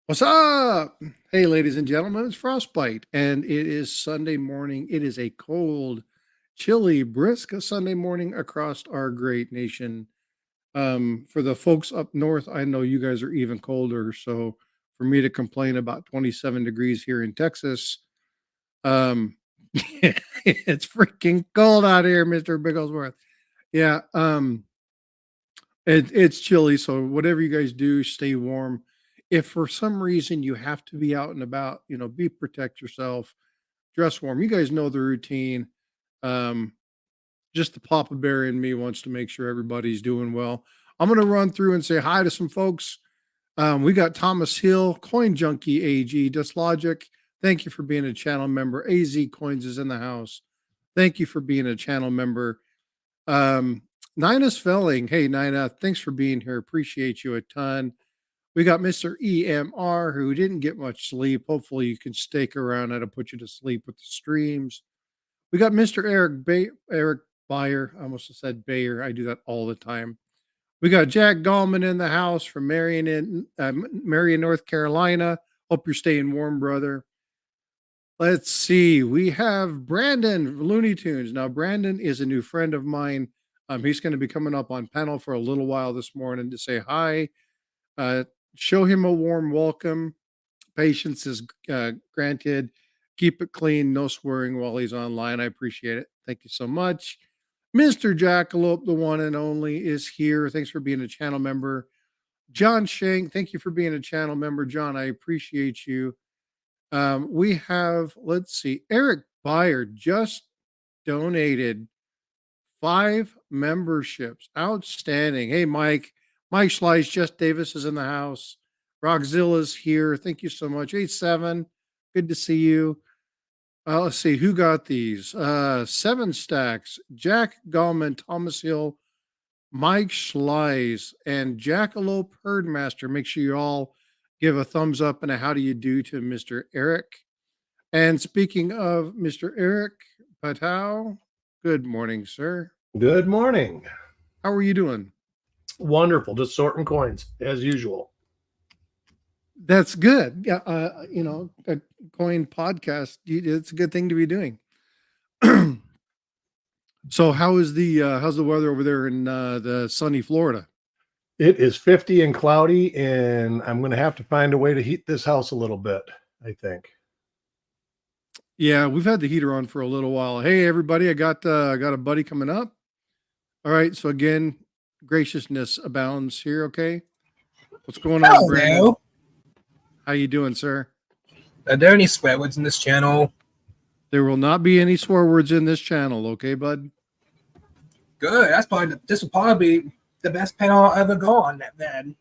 What's up? Hey, ladies and gentlemen, it's Frostbite, and it is Sunday morning. It is a cold, chilly, brisk Sunday morning across our great nation. For the folks up north, I know you guys are even colder. So for me to complain about 27 degrees here in Texas, um, it's freaking cold out here, Mr. Bigglesworth. Yeah, it's chilly, so whatever you guys do, stay warm. If for some reason you have to be out and about, be protect yourself, dress warm. You guys know the routine. Um, just the Papa Bear in me wants to make sure everybody's doing well. I'm gonna run through and say hi to some folks. We got Thomas Hill, Coin Junkie AG, Dislogic. Thank you for being a channel member. AZ Coins is in the house. Thank you for being a channel member. Um, Nina Svelling. Hey, Nina, thanks for being here. Appreciate you a ton. We got Mr. EMR who didn't get much sleep. Hopefully, you can stick around. That'll put you to sleep with the streams. We got Mr. Eric Bayer. I almost said Bayer. I do that all the time. We got Jack Gallman in the house from Marion, North Carolina. Hope you're staying warm, brother. Let's see. We have Brandon Looney Tunes. Now, Brandon is a new friend of mine. He's going to be coming up on panel for a little while this morning to say hi. Uh, Show him a warm welcome. Patience is granted. Keep it clean. No swearing while he's online. I appreciate it. Thank you so much. Mr. Jackalope, the one and only, is here. Thanks for being a channel member. John Shank, thank you for being a channel member. John, I appreciate you. We have, let's see, Eric Byer just donated 5 memberships. Outstanding. Hey, Mike. Mike Slice, Jess Davis is in the house. Rockzilla's here. Thank you so much. 87. Good to see you. Let's see who got these. 7 stacks. Jack Gallman, Thomas Hill, Mike Schleiss, and Jackalope Herdmaster. Make sure you all give a thumbs up and a how do you do to Mr. Eric. And speaking of Mr. Eric Patow, good morning, sir. Good morning. How are you doing? Wonderful. Just sorting coins as usual. That's good. Yeah, a coin podcast. It's a good thing to be doing. So, how's the weather over there in the sunny Florida? It is 50 and cloudy, and I'm going to have to find a way to heat this house a little bit, I think. Yeah, we've had the heater on for a little while. Hey, everybody, I got a buddy coming up. All right, so again, graciousness abounds here. Okay, what's going on, Brandon? Hello. How you doing, sir? Are there any swear words in this channel? There will not be any swear words in this channel, okay, bud? Good. This will probably be the best panel I'll ever go on. Then.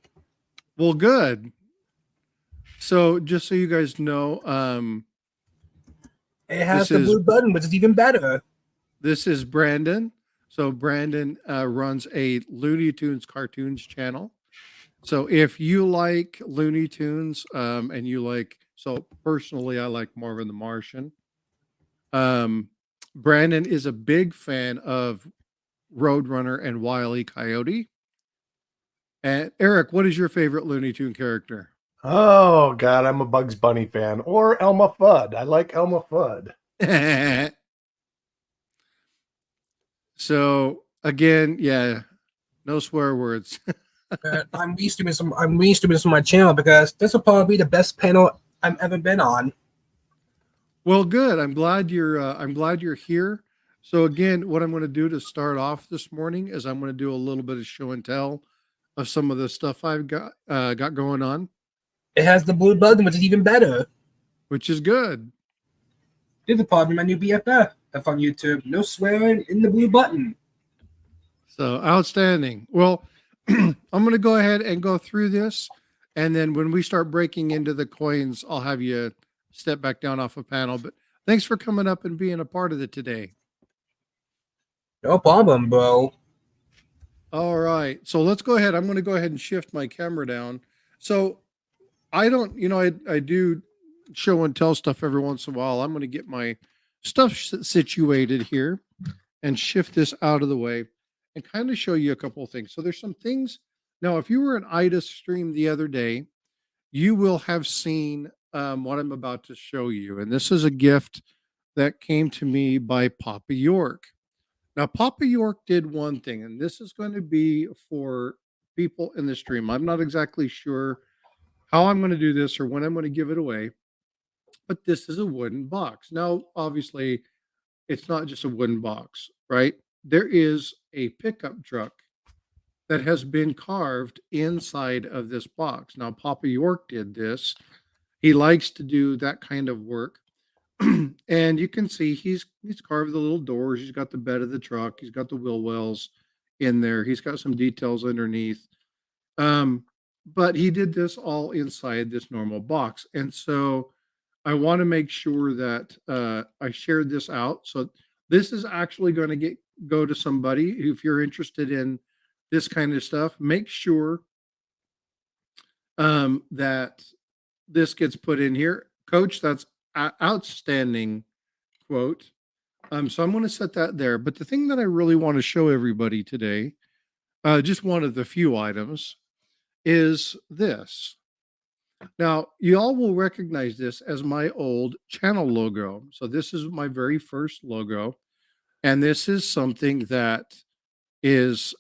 Well, good. So, just so you guys know, it has the blue button, which is even better. This is Brandon. So Brandon runs a Looney Tunes cartoons channel. So if you like Looney Tunes and you like, so personally, I like Marvin the Martian. Brandon is a big fan of Roadrunner and Wile E. Coyote. And Eric, what is your favorite Looney Tune character? Oh, God, I'm a Bugs Bunny fan. Or Elmer Fudd. I like Elmer Fudd. So, again, yeah, no swear words. I'm restreaming this on my channel because this will probably be the best panel I've ever been on. Well, good. I'm glad you're here. So again, what I'm going to do to start off this morning is I'm going to do a little bit of show and tell of some of the stuff I've got going on. It has the blue button, which is even better. Which is good. This is probably my new BFF on YouTube. No swearing in the blue button. So outstanding. Well, I'm going to go ahead and go through this. And then when we start breaking into the coins, I'll have you step back down off a panel. But thanks for coming up and being a part of it today. No problem, bro. All right. So let's go ahead. I'm going to go ahead and shift my camera down. So I don't, I do show and tell stuff every once in a while. I'm going to get my stuff situated here and shift this out of the way and kind of show you a couple of things. So there's some things. Now, if you were an IDA stream the other day, you will have seen what I'm about to show you. And this is a gift that came to me by Papa York. Now, Papa York did one thing, and this is going to be for people in the stream. I'm not exactly sure how I'm going to do this or when I'm going to give it away, but this is a wooden box. Now, obviously, it's not just a wooden box, right? There is a pickup truck that has been carved inside of this box. Now, Papa York did this. He likes to do that kind of work. And you can see he's carved the little doors. He's got the bed of the truck. He's got the wheel wells in there. He's got some details underneath. Um, but he did this all inside this normal box. And so I want to make sure that I shared this out. So this is actually going to go to somebody. If you're interested in this kind of stuff, make sure that this gets put in here. Coach, that's outstanding quote. So I'm going to set that there. But the thing that I really want to show everybody today, just one of the few items, is this. Now, you all will recognize this as my old channel logo. So this is my very first logo. And this is something that is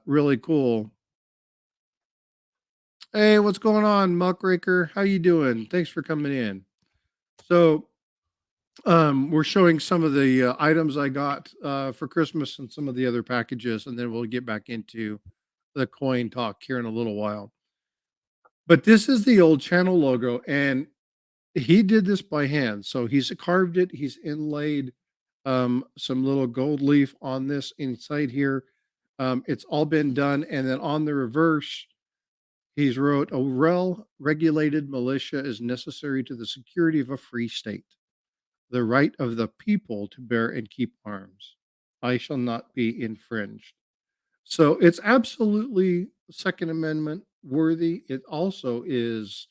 really cool. Hey, what's going on, Muckraker? How you doing? Thanks for coming in. So we're showing some of the items I got for Christmas and some of the other packages, and then we'll get back into the coin talk here in a little while. But this is the old channel logo, and he did this by hand. So he's carved it. He's inlaid some little gold leaf on this inside here. It's all been done, and then on the reverse, he's wrote, "A well-regulated militia is necessary to the security of a free state. The right of the people to bear and keep arms. I shall not be infringed." So it's absolutely Second Amendment worthy. It also is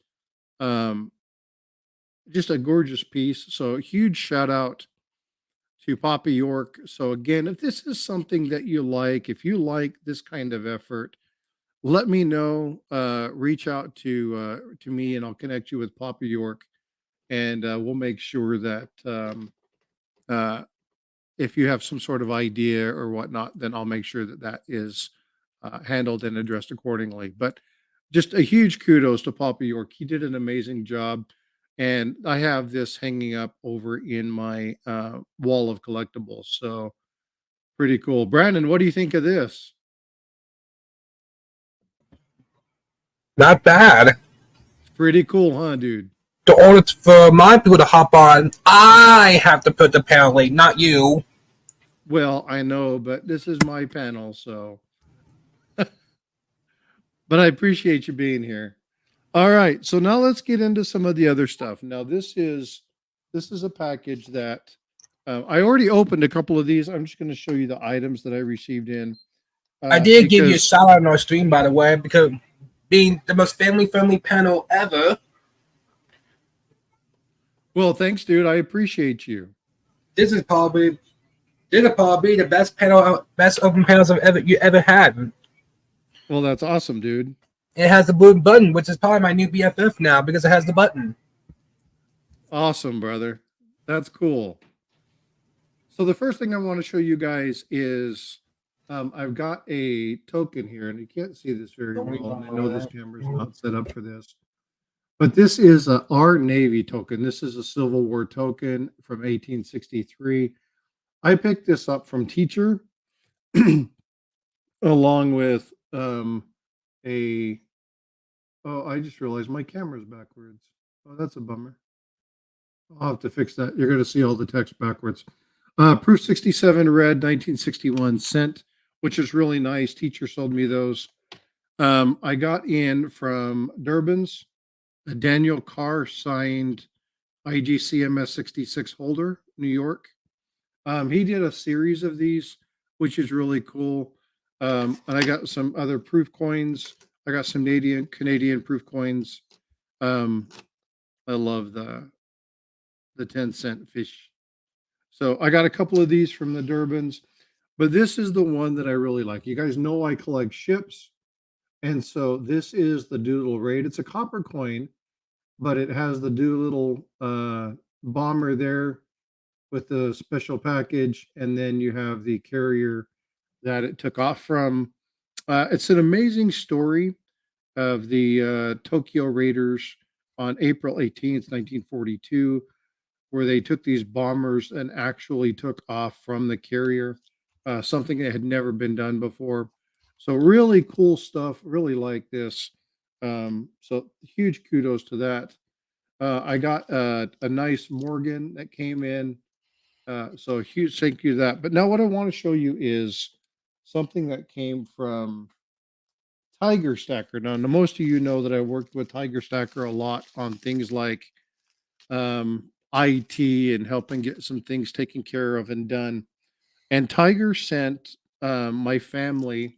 um, just a gorgeous piece. So a huge shout out to Papa York. So again, if this is something that you like, if you like this kind of effort, let me know. Reach out to me, and I'll connect you with Papa York, and we'll make sure that uh, if you have some sort of idea or whatnot, then I'll make sure that that is handled and addressed accordingly. But just a huge kudos to Papa York. He did an amazing job. And I have this hanging up over in my wall of collectibles. So pretty cool. Brandon, what do you think of this? Not bad. It's pretty cool, huh, dude? The order for my people to hop on, I have to put the panel link, not you. Well, I know, but this is my panel, so. But I appreciate you being here. All right, so now let's get into some of the other stuff. Now, this is a package that I already opened a couple of these. I'm just going to show you the items that I received in. I did give you a shout out on our stream, by the way, because being the most family-friendly panel ever. Well, thanks, dude. I appreciate you. This is probably the best open panels you ever had. Well, that's awesome, dude. It has the blue button, which is probably my new BFF now because it has the button. Awesome, brother. That's cool. So the first thing I want to show you guys is I've got a token here, and you can't see this very well. I know this camera's not set up for this, but this is our Navy token. This is a Civil War token from 1863. I picked this up from Teacher along with I just realized my camera's backwards. Oh, that's a bummer. I'll have to fix that. You're going to see all the text backwards. Proof 67 red, 1961 cent, which is really nice. Teacher sold me those. I got in from Durbin's a Daniel Carr signed IGCMS 66 holder, New York. He did a series of these, which is really cool. And I got some other proof coins. I got some Canadian proof coins. I love the 10-cent fish. So I got a couple of these from the Durbins, but this is the one that I really like. You guys know I collect ships. And so this is the Doodle Raid. It's a copper coin, but it has the Doolittle bomber there with the special package, and then you have the carrier that it took off from. It's an amazing story of the Tokyo Raiders on April 18th, 1942, where they took these bombers and actually took off from the carrier, something that had never been done before. So really cool stuff. Really like this. So huge kudos to that. I got a nice Morgan that came in. So huge thank you to that. But now what I want to show you is something that came from Tiger Stacker. Now, most of you know that I worked with Tiger Stacker a lot on things like IT and helping get some things taken care of and done. And Tiger sent my family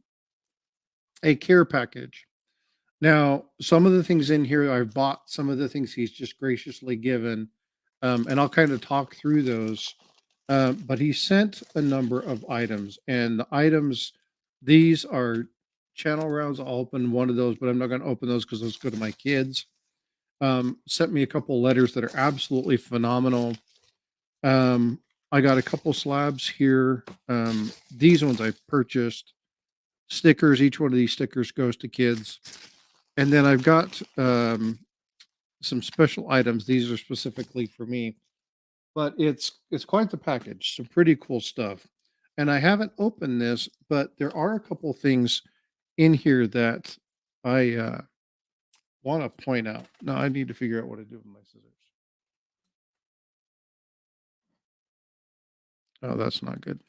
a care package. Now, some of the things in here I've bought, some of the things he's just graciously given, and I'll kind of talk through those. But he sent a number of items, and the items, these are channel rounds. I'll open one of those, but I'm not going to open those because those go to my kids. Sent me a couple letters that are absolutely phenomenal. Um, I got a couple slabs here. These ones I purchased. Stickers. Each one of these stickers goes to kids. And then I've got some special items. These are specifically for me, but it's quite the package. Some pretty cool stuff. And I haven't opened this, but there are a couple things in here that I want to point out. Now I need to figure out what to do with my scissors. Oh, that's not good.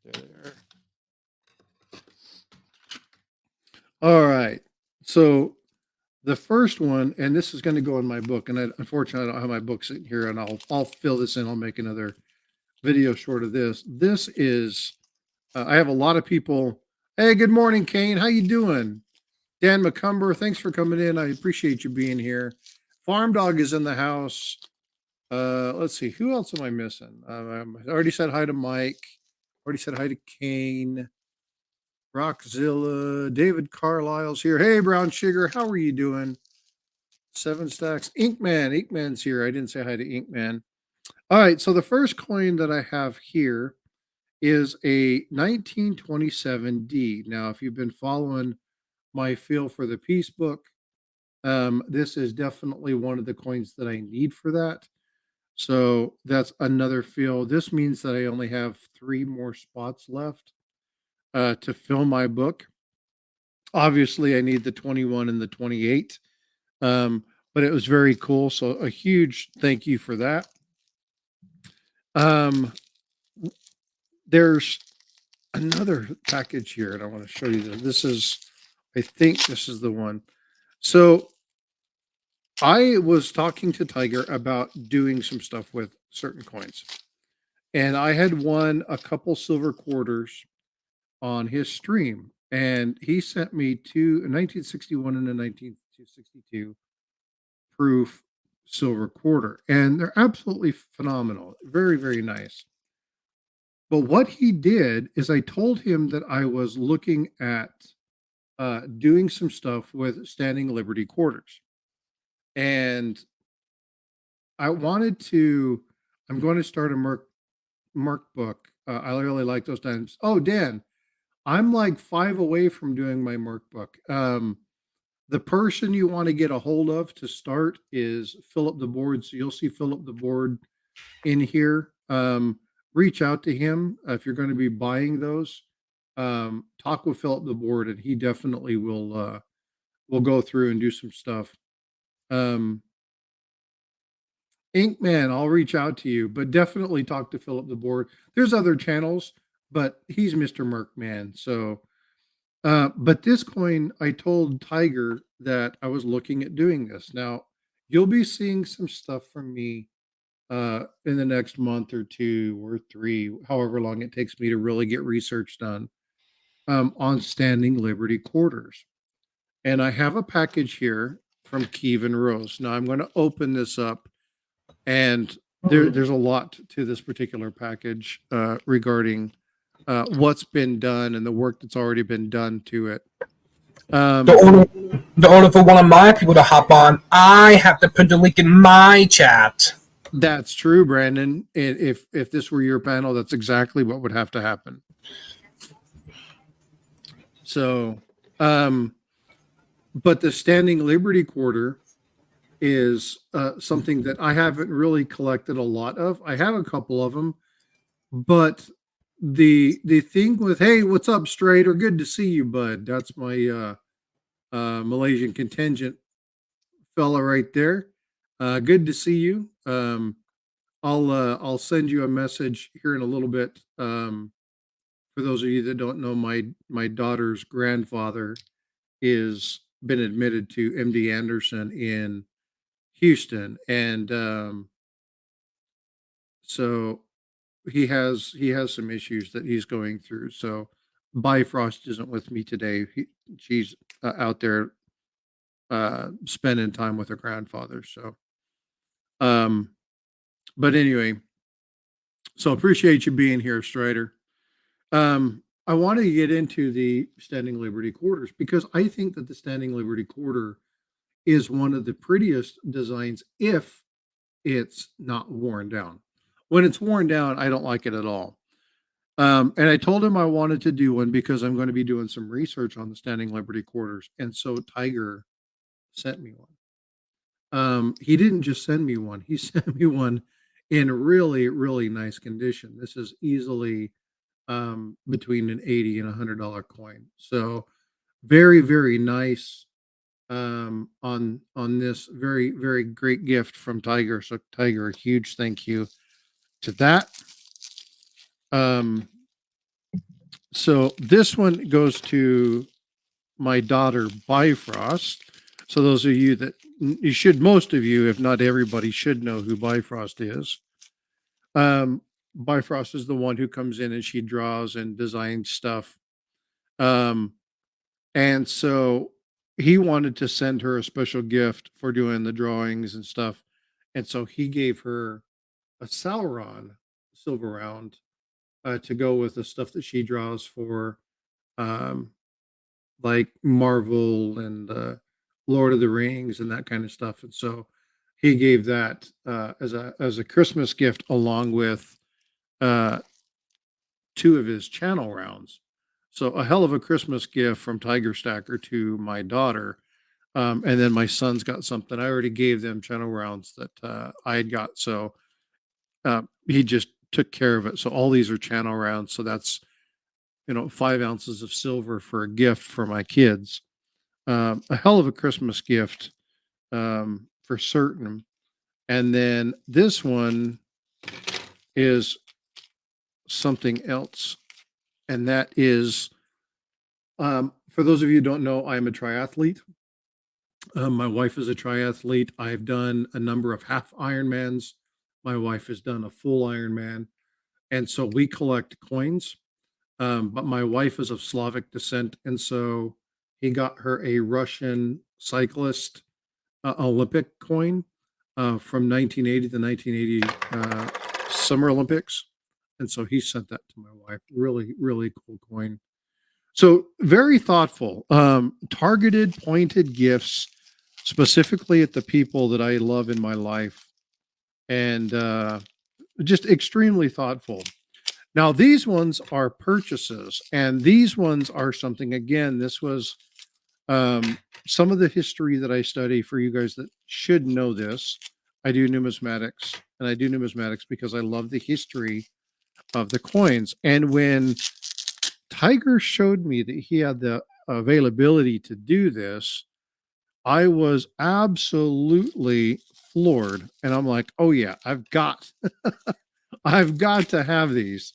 There. All right. So the first one, and this is going to go in my book, and unfortunately I don't have my book sitting here, and I'll fill this in. I'll make another video short of this. This is I have a lot of people. Hey, good morning, Kane. How you doing? Dan McCumber, thanks for coming in. I appreciate you being here. Farm Dog is in the house. Let's see, who else am I missing? I already said hi to Mike. Already said hi to Kane. Rockzilla, David Carlisle's here. Hey, Brown Sugar, how are you doing? Seven Stacks. Inkman's here. I didn't say hi to Inkman. All right, so the first coin that I have here is a 1927 D. Now, if you've been following my feel for the Peace Book, this is definitely one of the coins that I need for that. So that's another fill. This means that I only have 3 more spots left to fill my book. Obviously, I need the 21 and the 28, but it was very cool. So a huge thank you for that. There's another package here, and I want to show you this. This is, I think this is the one. So I was talking to Tiger about doing some stuff with certain coins, and I had won a couple silver quarters on his stream, and he sent me a 1961 and a 1962 proof silver quarter, and they're absolutely phenomenal. Very, very nice. But what he did is I told him that I was looking at doing some stuff with standing Liberty quarters. And I'm going to start a Merc book. I really like those times. Oh, Dan, I'm like 5 away from doing my Merc book. The person you want to get a hold of to start is Philip the Board. So you'll see Philip the Board in here. Reach out to him if you're going to be buying those. Talk with Philip the Board, and he definitely will go through and do some stuff. Inkman, I'll reach out to you, but definitely talk to Philip the Board. There's other channels, but he's Mr. Merkman. So, but this coin, I told Tiger that I was looking at doing this. Now, you'll be seeing some stuff from me in the next month or 2 or 3, however long it takes me to really get research done on standing Liberty quarters. And I have a package here from Kevin Rose. Now I'm going to open this up, and there's a lot to this particular package regarding what's been done and the work that's already been done to it. Um, The order for one of my people to hop on, I have to put the link in my chat. that's true, Brandon. If this were your panel, that's exactly what would have to happen. So, but the Standing Liberty Quarter is something that I haven't really collected a lot of. I have a couple of them, but the thing with, hey, what's up, Strader? Good to see you, bud. That's my Malaysian contingent fella right there. Good to see you. I'll send you a message here in a little bit. For those of you that don't know, my daughter's grandfather is been admitted to MD Anderson in Houston, and so he has some issues that he's going through. So Bifrost isn't with me today. She's out there spending time with her grandfather. So, but anyway, so appreciate you being here, Strider. I want to get into the Standing Liberty Quarters because I think that the Standing Liberty Quarter is one of the prettiest designs if it's not worn down. When it's worn down, I don't like it at all. And I told him I wanted to do one because I'm going to be doing some research on the Standing Liberty Quarters. And so Tiger sent me one. He didn't just send me one, he sent me one in really, really nice condition. This is easily between an 80 and $100 coin. So very, very nice on this very, very great gift from Tiger. So Tiger, a huge thank you to that. So this one goes to my daughter Bifrost. So those of you that most of you, if not everybody, should know who Bifrost is. Bifrost is the one who comes in and she draws and designs stuff. And so he wanted to send her a special gift for doing the drawings and stuff. And so he gave her a Sauron silver round to go with the stuff that she draws for um, like Marvel and Lord of the Rings and that kind of stuff. And so he gave that as a Christmas gift along with uh, two of his channel rounds. So a hell of a Christmas gift from Tiger Stacker to my daughter. And then my son's got something. I already gave them channel rounds that I had got. So he just took care of it. So all these are channel rounds. So that's, 5 ounces of silver for a gift for my kids. A hell of a Christmas gift for certain. And then this one is something else. And that is, for those of you who don't know, I'm a triathlete. My wife is a triathlete. I've done a number of half Ironmans. My wife has done a full Ironman. And so we collect coins. But my wife is of Slavic descent. And so he got her a Russian cyclist Olympic coin from 1980 to 1980 Summer Olympics. And so he sent that to my wife. Really, really cool coin. So very thoughtful, targeted, pointed gifts specifically at the people that I love in my life, and just extremely thoughtful. Now, these ones are purchases, and these ones are something, again, this was some of the history that I study for you guys that should know this. I do numismatics, and I do numismatics because I love the history of the coins. And when Tiger showed me that he had the availability to do this, I was absolutely floored. And I'm like, oh yeah, I've got I've got to have these.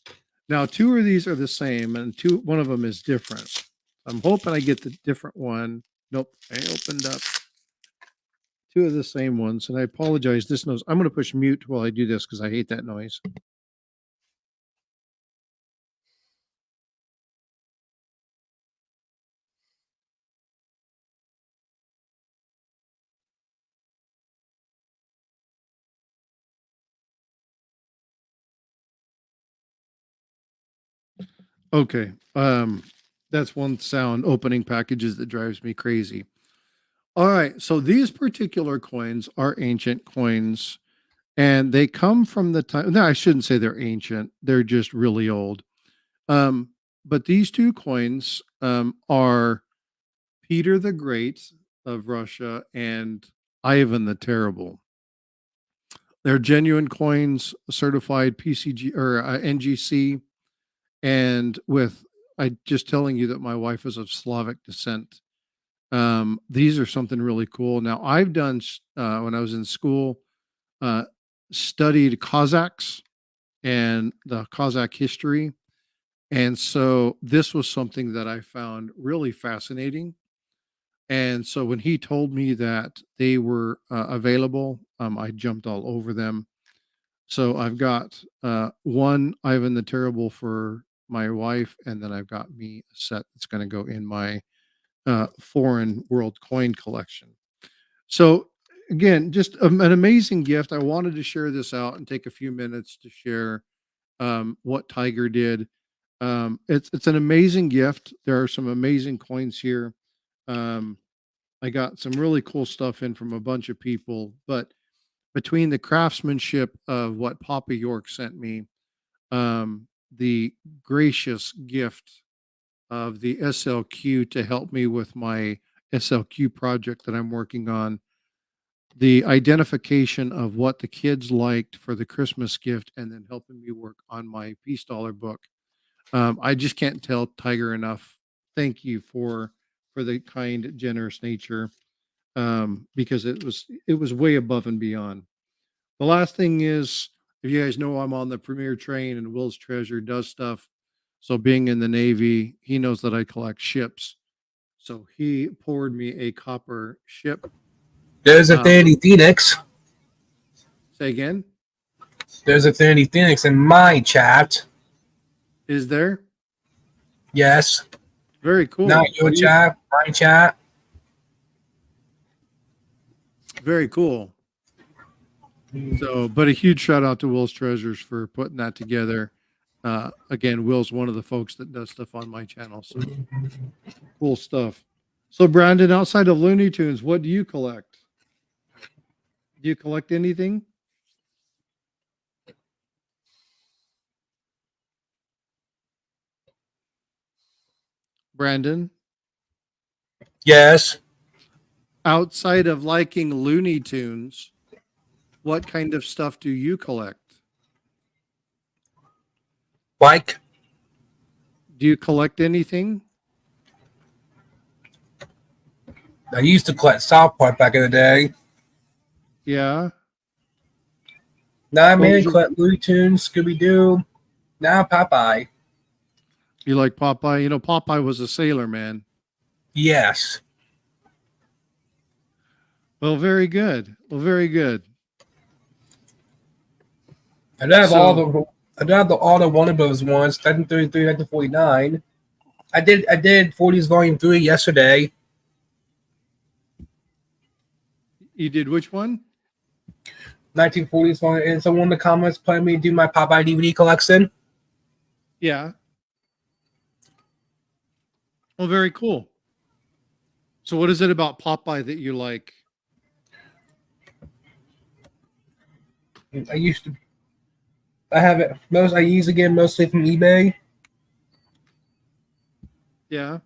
Now, two of these are the same, and one of them is different. I'm hoping I get the different one. Nope, I opened up two of the same ones, and I apologize. This knows I'm going to push mute while I do this because I hate that noise. Okay. That's one sound, opening packages, that drives me crazy. All right. So these particular coins are ancient coins, and they come from the time. No, I shouldn't say they're ancient. They're just really old. Um, but these two coins are Peter the Great of Russia and Ivan the Terrible. They're genuine coins, certified PCG or NGC, and with I just telling you that my wife is of Slavic descent. These are something really cool. Now, I've done when I was in school, uh, studied Cossacks and the Cossack history, and so this was something that I found really fascinating. And so when he told me that they were available, I jumped all over them. So I've got one Ivan the Terrible for my wife, and then I've got me a set that's going to go in my foreign world coin collection. So again, just an amazing gift. I wanted to share this out and take a few minutes to share what Tiger did. It's an amazing gift. There are some amazing coins here. Um, I got some really cool stuff in from a bunch of people, but between the craftsmanship of what Papa York sent me, the gracious gift of the SLQ to help me with my SLQ project that I'm working on, the identification of what the kids liked for the Christmas gift, and then helping me work on my Peace Dollar book. I just can't tell Tiger enough. Thank you for the kind, generous nature, because it was way above and beyond. The last thing is, if you guys know, I'm on the Premier Train, and Will's Treasure does stuff. So being in the Navy, he knows that I collect ships. So he poured me a copper ship. There's a 30 Phoenix. Say again? There's a 30 Phoenix in my chat. Is there? Yes. Very cool. Not your chat, my chat. Very cool. So, but a huge shout out to Will's Treasures for putting that together. Again, Will's one of the folks that does stuff on my channel. So cool stuff. So, Brandon, outside of Looney Tunes, what do you collect? Do you collect anything? Brandon, Yes. outside of liking Looney Tunes, what kind of stuff do you collect? Like, Do you collect anything? I used to collect South Park back in the day. Yeah. Now I What mainly was your- collect Looney Tunes, Scooby Doo. Now Popeye. You like Popeye? You know, Popeye was a sailor man. Yes. Well, very good. Well, very good. I don't have So- all the Warner Bros. Ones. 1933, 1949. I did 40s Volume 3 yesterday. You did which one? 1940s Volume, and someone in the comments planning me to do my Popeye DVD collection. Yeah. Well, very cool. So, what is it about Popeye that you like? I have it I use again mostly from eBay. Yeah.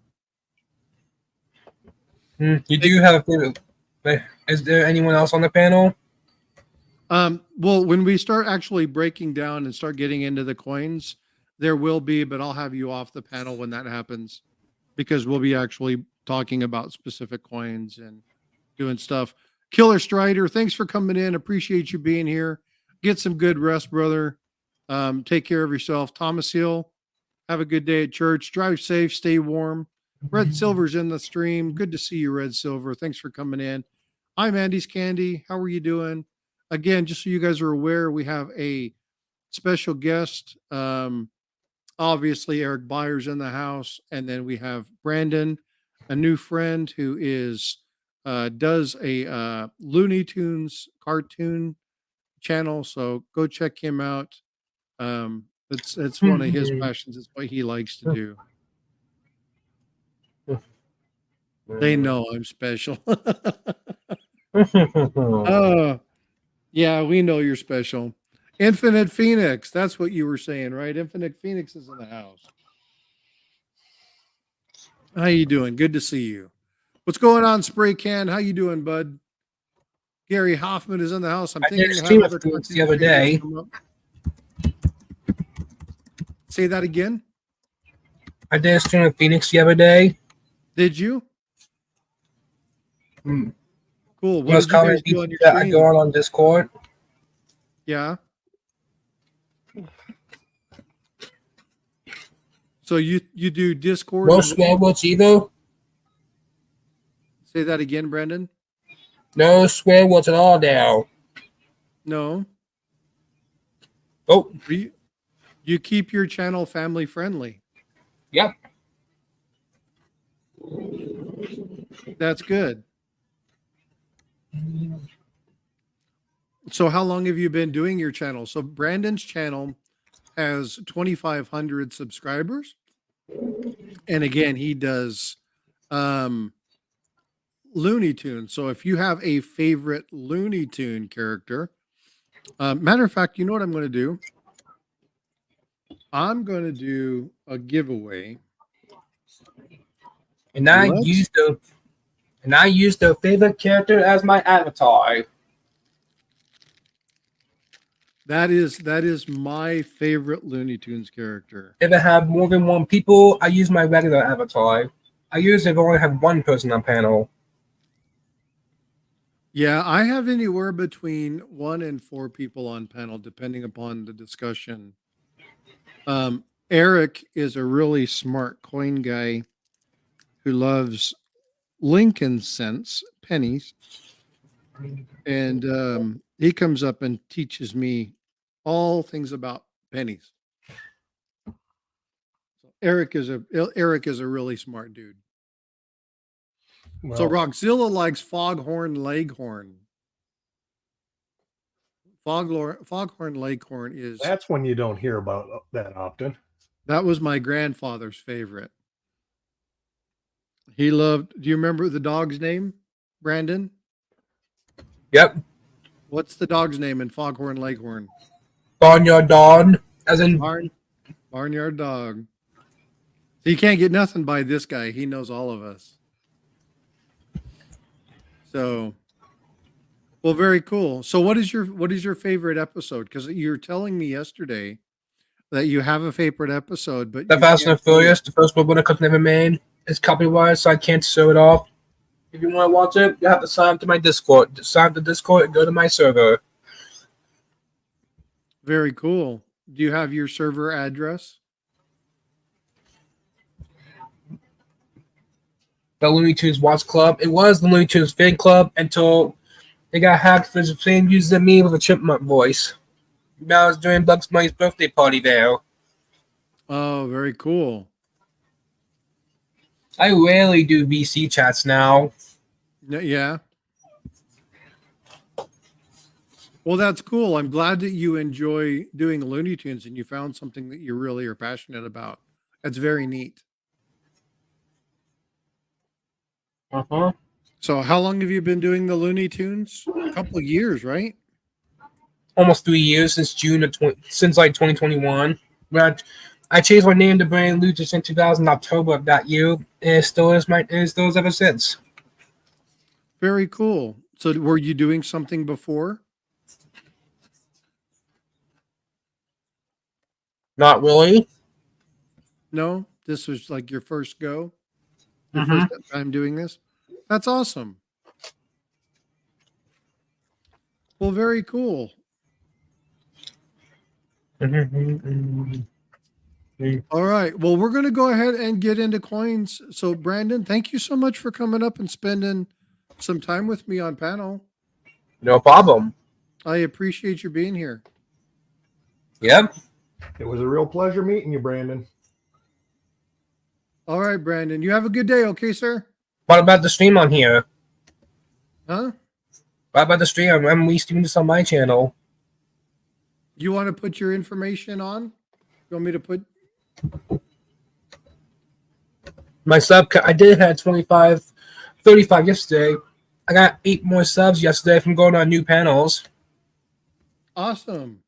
You do have a favorite. Is there anyone else on the panel? Well, when we start actually breaking down and start getting into the coins, there will be, but I'll have you off the panel when that happens, because we'll be actually talking about specific coins and doing stuff. Killer Strider, thanks for coming in. Appreciate you being here. Get some good rest, brother. Take care of yourself. Thomas Hill, have a good day at church. Drive safe, stay warm. Red Silver's in the stream. Good to see you, Red Silver. Thanks for coming in. I'm Andy's Candy. How are you doing? Again, just so you guys are aware, we have a special guest. Obviously, Eric Byers in the house, and then we have Brandon, a new friend who is does a Looney Tunes cartoon channel. So go check him out. It's one of his passions. It's what he likes to do. They know I'm special. Oh, yeah, we know you're special. Infinite Phoenix. That's what you were saying, right? Infinite Phoenix is in the house. How you doing? Good to see you. What's going on, Spray Can? How you doing, bud? Gary Hoffman is in the house. I'm I did a thinking of stream having of other Phoenix content the other creators day. come up. Say that again. I did a stream of Phoenix the other day. Did you? Hmm. Cool. What Most did you common guys do on your that I go stream? on Discord. Yeah. So you do Discord? No And swear words either. say that again, Brendan. No swear words at all now. No. Oh, You keep your channel family friendly. yep. That's good. So how long have you been doing your channel? So Brandon's channel has 2,500 subscribers. And again, he does Looney Tunes. So if you have a favorite Looney Tune character, matter of fact, you know what I'm going to do? I'm going to do a giveaway. And I used the favorite character as my avatar. That is my favorite Looney Tunes character. If I have more than one people, I use my regular avatar. I usually only have one person on panel. Yeah, I have anywhere between 1 and 4 people on panel, depending upon the discussion. Eric is a really smart coin guy who loves Lincoln cents, pennies, and he comes up and teaches me all things about pennies. So Eric is a really smart dude. Well, So Roxzilla likes Foghorn Leghorn. Foghorn Leghorn is that's one you don't hear about that often. that was my grandfather's favorite. He loved. Do you remember the dog's name, Brandon? Yep. What's the dog's name in Foghorn Leghorn? Barnyard Dawn, as in Barnyard Dog. So you can't get nothing by this guy. He knows all of us. So, well, very cool. So, what is your favorite episode? Because you're telling me yesterday that you have a favorite episode, but the you Fast can't and Furious, the first one Winner Cook never made. It's copyrighted, so I can't show it off. If you want to watch it, you have to sign up to my Discord. Just sign up to Discord and go to my server. Very cool. Do you have your server address? The Looney Tunes Watch Club. It was the Looney Tunes fan club until they got hacked for the same users as me with a chipmunk voice. Now it's during Bugs Bunny's birthday party there. Oh, very cool. I rarely do VC chats now. Yeah. Well, that's cool. I'm glad that you enjoy doing Looney Tunes and you found something that you really are passionate about. That's very neat. Uh-huh. So, how long have you been doing the Looney Tunes? A couple of years, right? Almost 3 years since since like 2021. But I changed my name to Brandon Lucas in 2000 October of that year, and it still is ever since. Very cool. So, were you doing something before? Not really. No, this was like your first go, your Mhm. first time doing this. That's awesome. Well, very cool. All right. Well, we're going to go ahead and get into coins. So, Brandon, thank you so much for coming up and spending some time with me on panel. No problem. I appreciate you being here. Yep. It was a real pleasure meeting you, Brandon. All right, Brandon. You have a good day. Okay, sir? What about the stream on here? Huh? What about the stream? I'm restreaming this on my channel. You want to put your information on? You want me to put? My sub, I did have 25 35 yesterday. I got 8 more subs yesterday from going on new panels. Awesome.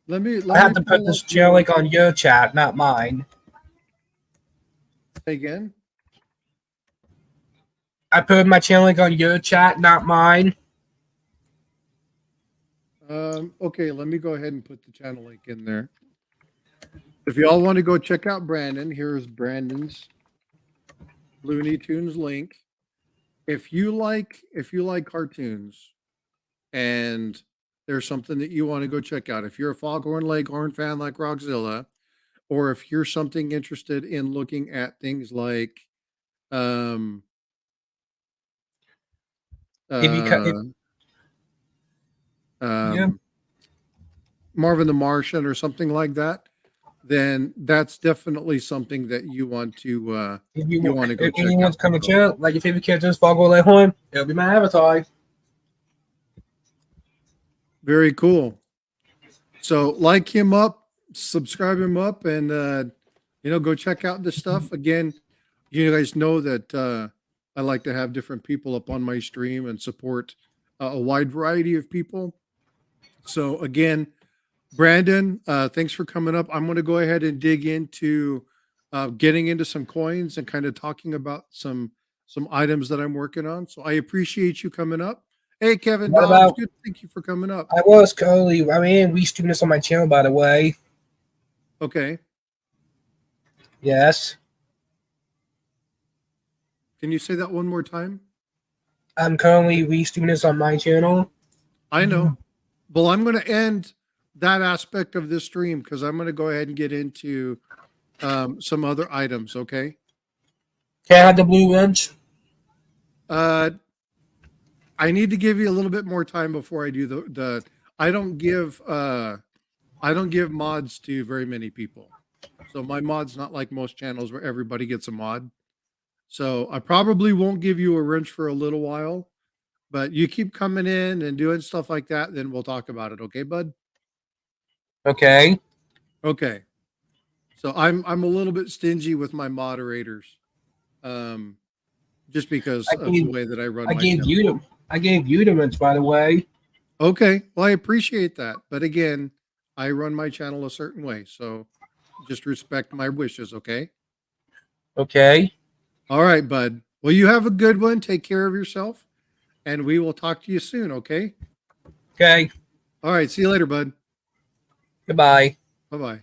I have to put pull this up channel your link on your chat, not mine. again. I put my channel link on your chat, not mine. Okay, let me go ahead and put the channel link in there. If y'all want to go check out Brandon, here's Brandon's Looney Tunes link. If you like cartoons and there's something that you want to go check out, if you're a Foghorn Leghorn fan like Rockzilla, or if you're something interested in looking at things like um If you cut, uh yeah, Marvin the Martian or something like that, then that's definitely something that you want to go if check anyone's out. coming to channel, like your favorite character is Foghorn Leghorn, it'll be my avatar. Very cool. So like him up, subscribe him up, and go check out this stuff. Again, you guys know that I like to have different people up on my stream and support a wide variety of people. So again, Brandon, thanks for coming up. I'm going to go ahead and dig into getting into some coins and kind of talking about some items that I'm working on. So I appreciate you coming up. Hey, Kevin What Dobbs, about? good. Thank you for coming up. I was currently. I mean, we stream this on my channel, by the way. Okay, Yes, can you say that one more time? I'm currently restreaming this on my channel. I know. Well, I'm going to end that aspect of this stream because I'm going to go ahead and get into some other items. Okay. Can I have the blue wrench? Uh, I need to give you a little bit more time before I do the. I don't give mods to very many people, so my mod's not like most channels where everybody gets a mod. So I probably won't give you a wrench for a little while, but you keep coming in and doing stuff like that, then we'll talk about it. Okay, bud? Okay. Okay. So I'm a little bit stingy with my moderators, just because I of the gave way that I run I my gave channel. you the I gave you the wrench, by the way. Okay, well I appreciate that, but again, I run my channel a certain way, so just respect my wishes. Okay. Okay. All right, bud. Well, you have a good one. Take care of yourself, and we will talk to you soon. Okay. Okay. All right. See you later, bud. Goodbye. Bye bye.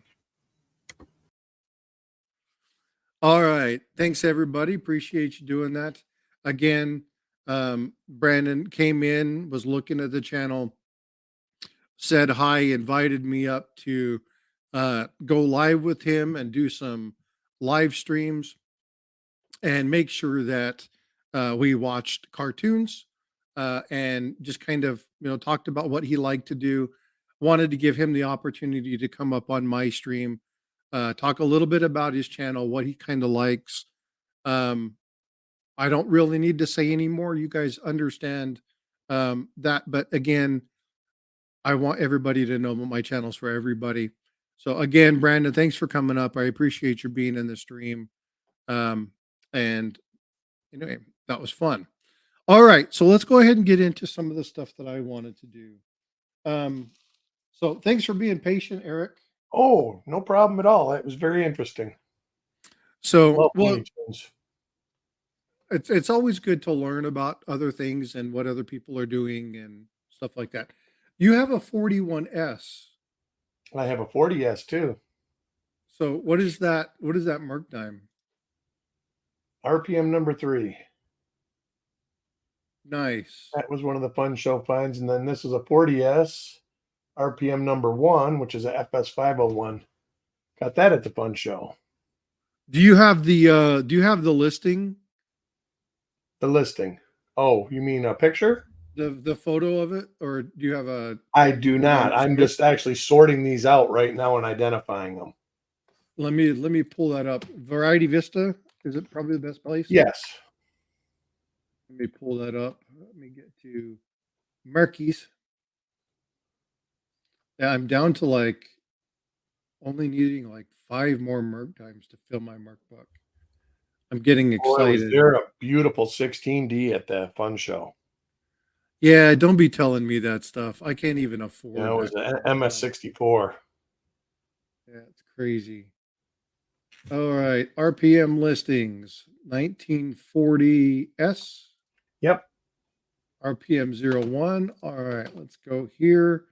All right. Thanks, everybody. Appreciate you doing that. Again, Brandon came in, was looking at the channel, said hi, invited me up to go live with him and do some live streams and make sure that we watched cartoons and just kind of talked about what he liked to do. Wanted to give him the opportunity to come up on my stream, talk a little bit about his channel, what he kind of likes. um, I don't really need to say anymore. You guys understand that. But again, I want everybody to know that my channel's for everybody. So again, Brandon, thanks for coming up. I appreciate you being in the stream. And anyway, that was fun. All right, so let's go ahead and get into some of the stuff that I wanted to do. So thanks for being patient, Eric. Oh, no problem at all. It was very interesting. So, Love well, Looney Tunes. it's always good to learn about other things and what other people are doing and stuff like that. You have a 41S. I have a 40S too. So what is that? What is that mark time? RPM number 3. Nice. That was one of the fun show finds. And then this is a 40S, RPM number 1, which is a FS 501. Got that at the fun show. Do you have the listing? The listing. Oh, you mean a picture? The photo of it, or do you have a I do you not. I'm understand? just actually sorting these out right now and identifying them. Let me pull that up. Variety Vista, is it probably the best place? Yes. Let me pull that up. Let me get to Marquis. Yeah, I'm down to like only needing like 5 more merc times to fill my merc book. I'm getting Boy, was excited. there a beautiful 16D at the fun show. Yeah, don't be telling me that stuff. I can't even afford Yeah, it was that. an MS64. Yeah, it's crazy. All right, RPM listings 1940S, Yep. RPM 01. All right, let's go here.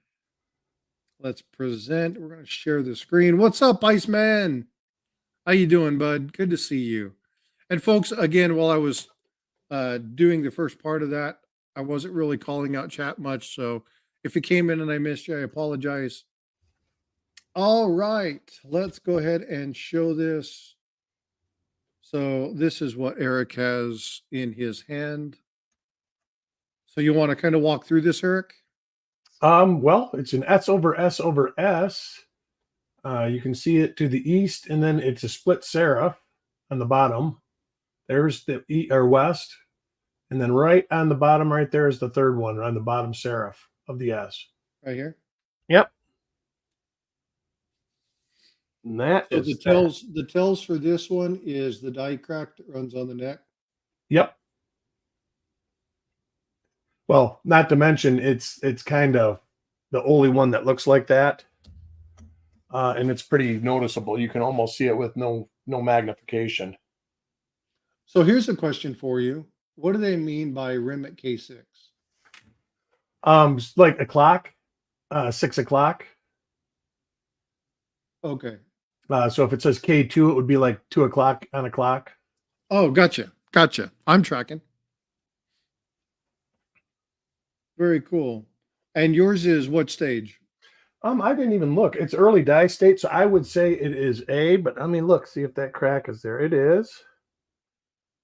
Let's present. We're going to share the screen. What's up, Iceman? How you doing, bud? Good to see you. And folks, again, while I was doing the first part of that, I wasn't really calling out chat much. So if you came in and I missed you, I apologize. All right, let's go ahead and show this. So this is what Eric has in his hand. So you want to kind of walk through this, Eric? Well, it's an S over S over S. You can see it to the east, and then it's a split serif on the bottom. There's the or west, and then right on the bottom, right there is the third one on the bottom serif of the S. Right here. Yep. And that So is the tells for this one is the die crack that runs on the neck. Yep. Well, not to mention it's kind of the only one that looks like that, and it's pretty noticeable. You can almost see it with no magnification. So here's a question for you. What do they mean by rim at K6? It's like a clock, 6 o'clock. Okay. So if it says K2, it would be like 2 o'clock on a clock. Oh, gotcha. Gotcha. I'm tracking. Very cool. And yours is what stage? I didn't even look. It's early die state, so I would say it is A. But I mean, look, see if that crack is there. It is.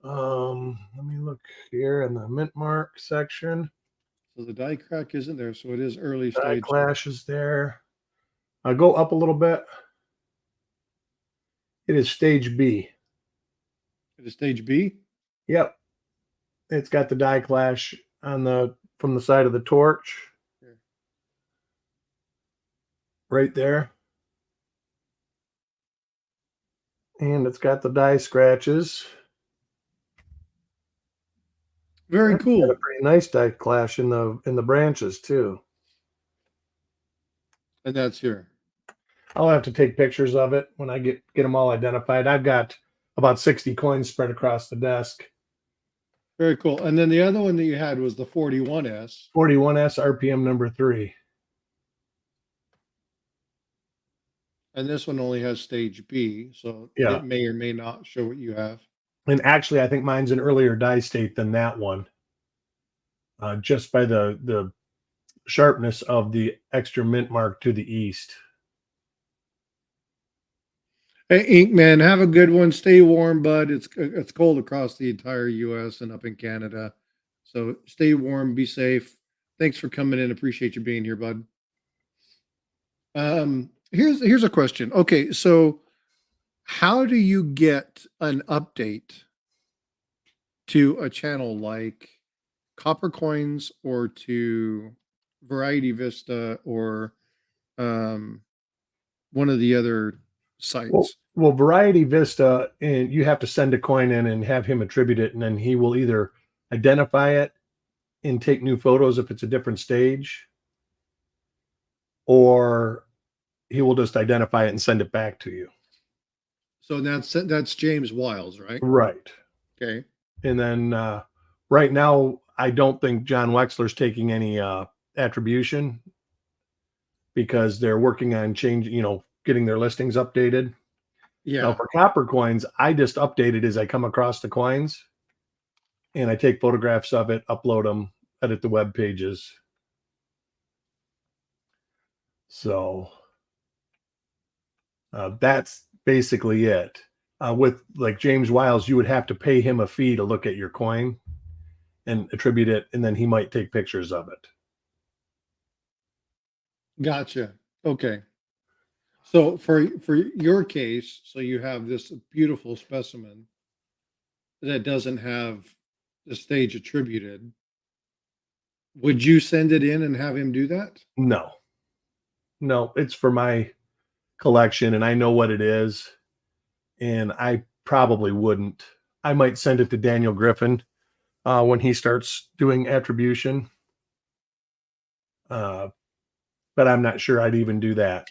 Let me look here in the mint mark section. So the die crack isn't there, so it is early Die stage. clash is there. I'll go up a little bit. It is stage B. It is stage B? Yep. It's got the die clash on from the side of the torch. Here. Right there. And it's got the die scratches. Very That's cool. got a pretty nice die clash in the branches too. And that's here. I'll have to take pictures of it when I get them all identified. I've got about 60 coins spread across the desk. Very cool. And then the other one that you had was the 41S. 41S RPM number 3. And this one only has stage B, so Yeah. it may or may not show what you have. And actually, I think mine's an earlier die state than that one. Just by the sharpness of the extra mint mark to the east. Hey, Inkman, have a good one. Stay warm, bud. It's cold across the entire U.S. and up in Canada. So stay warm, be safe. Thanks for coming in. Appreciate you being here, bud. Here's a question. Okay, so how do you get an update to a channel like Copper Coins or to Variety Vista or one of the other sites? Well, Variety Vista, and you have to send a coin in and have him attribute it, and then he will either identify it and take new photos if it's a different stage, or he will just identify it and send it back to you. So that's James Wiles, right? Right. Okay. And then right now, I don't think John Wexler's taking any attribution because they're working on getting their listings updated. Yeah. Now for Copper Coins, I just update it as I come across the coins, and I take photographs of it, upload them, edit the web pages. So that's basically it. With like James Wiles, you would have to pay him a fee to look at your coin and attribute it, and then he might take pictures of it. Gotcha. Okay. So for your case, so you have this beautiful specimen that doesn't have the stage attributed. Would you send it in and have him do that? No, it's for my collection, and I know what it is, and I probably wouldn't. I might send it to Daniel Griffin when he starts doing attribution. But I'm not sure I'd even do that.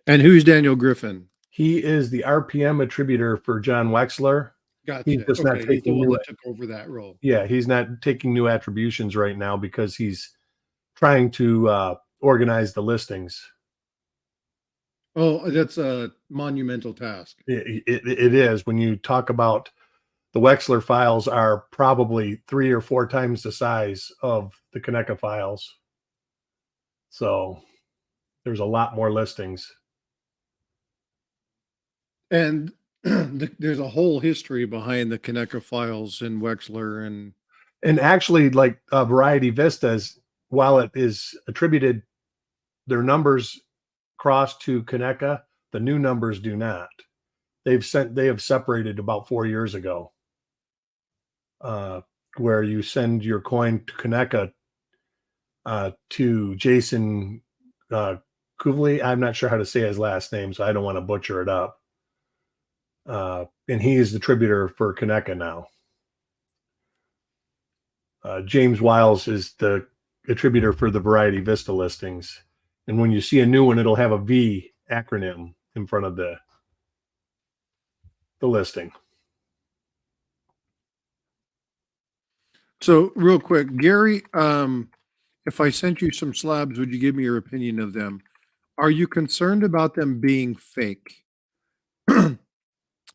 And who's Daniel Griffin? He is the RPM attributor for John Wexler. Gotcha. He's just not He's the taking one new. that took over that role. Yeah, he's not taking new attributions right now because he's trying to organize the listings. Oh, that's a monumental task. It is. When you talk about the Wexler files are probably 3 or 4 times the size of the Conecuh files. So there's a lot more listings. And there's a whole history behind the Conecuh files in Wexler. And actually, like Variety Vistas, while it is attributed, their numbers cross to Conecuh, the new numbers do not. They have separated about 4 years ago, where you send your coin to Conecuh to Jason Kuvli. I'm not sure how to say his last name, so I don't want to butcher it up. And he is the attributor for Conecuh now. James Wiles is the attributor for the Variety Vista listings. And when you see a new one, it'll have a V acronym in front of the listing. So real quick, Gary, if I sent you some slabs, would you give me your opinion of them? Are you concerned about them being fake?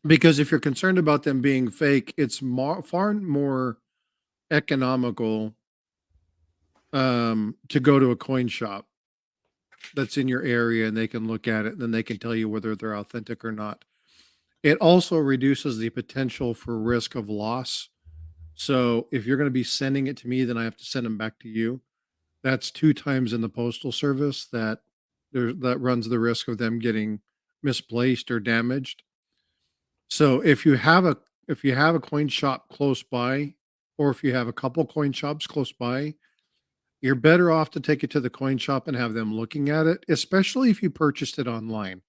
Because if you're concerned about them being fake, it's far more economical to go to a coin shop that's in your area and they can look at it and then they can tell you whether they're authentic or not. It also reduces the potential for risk of loss. So if you're going to be sending it to me, then I have to send them back to you. That's 2 times in the postal service that runs the risk of them getting misplaced or damaged. So if you have a coin shop close by, or if you have a couple coin shops close by, you're better off to take it to the coin shop and have them looking at it, especially if you purchased it online.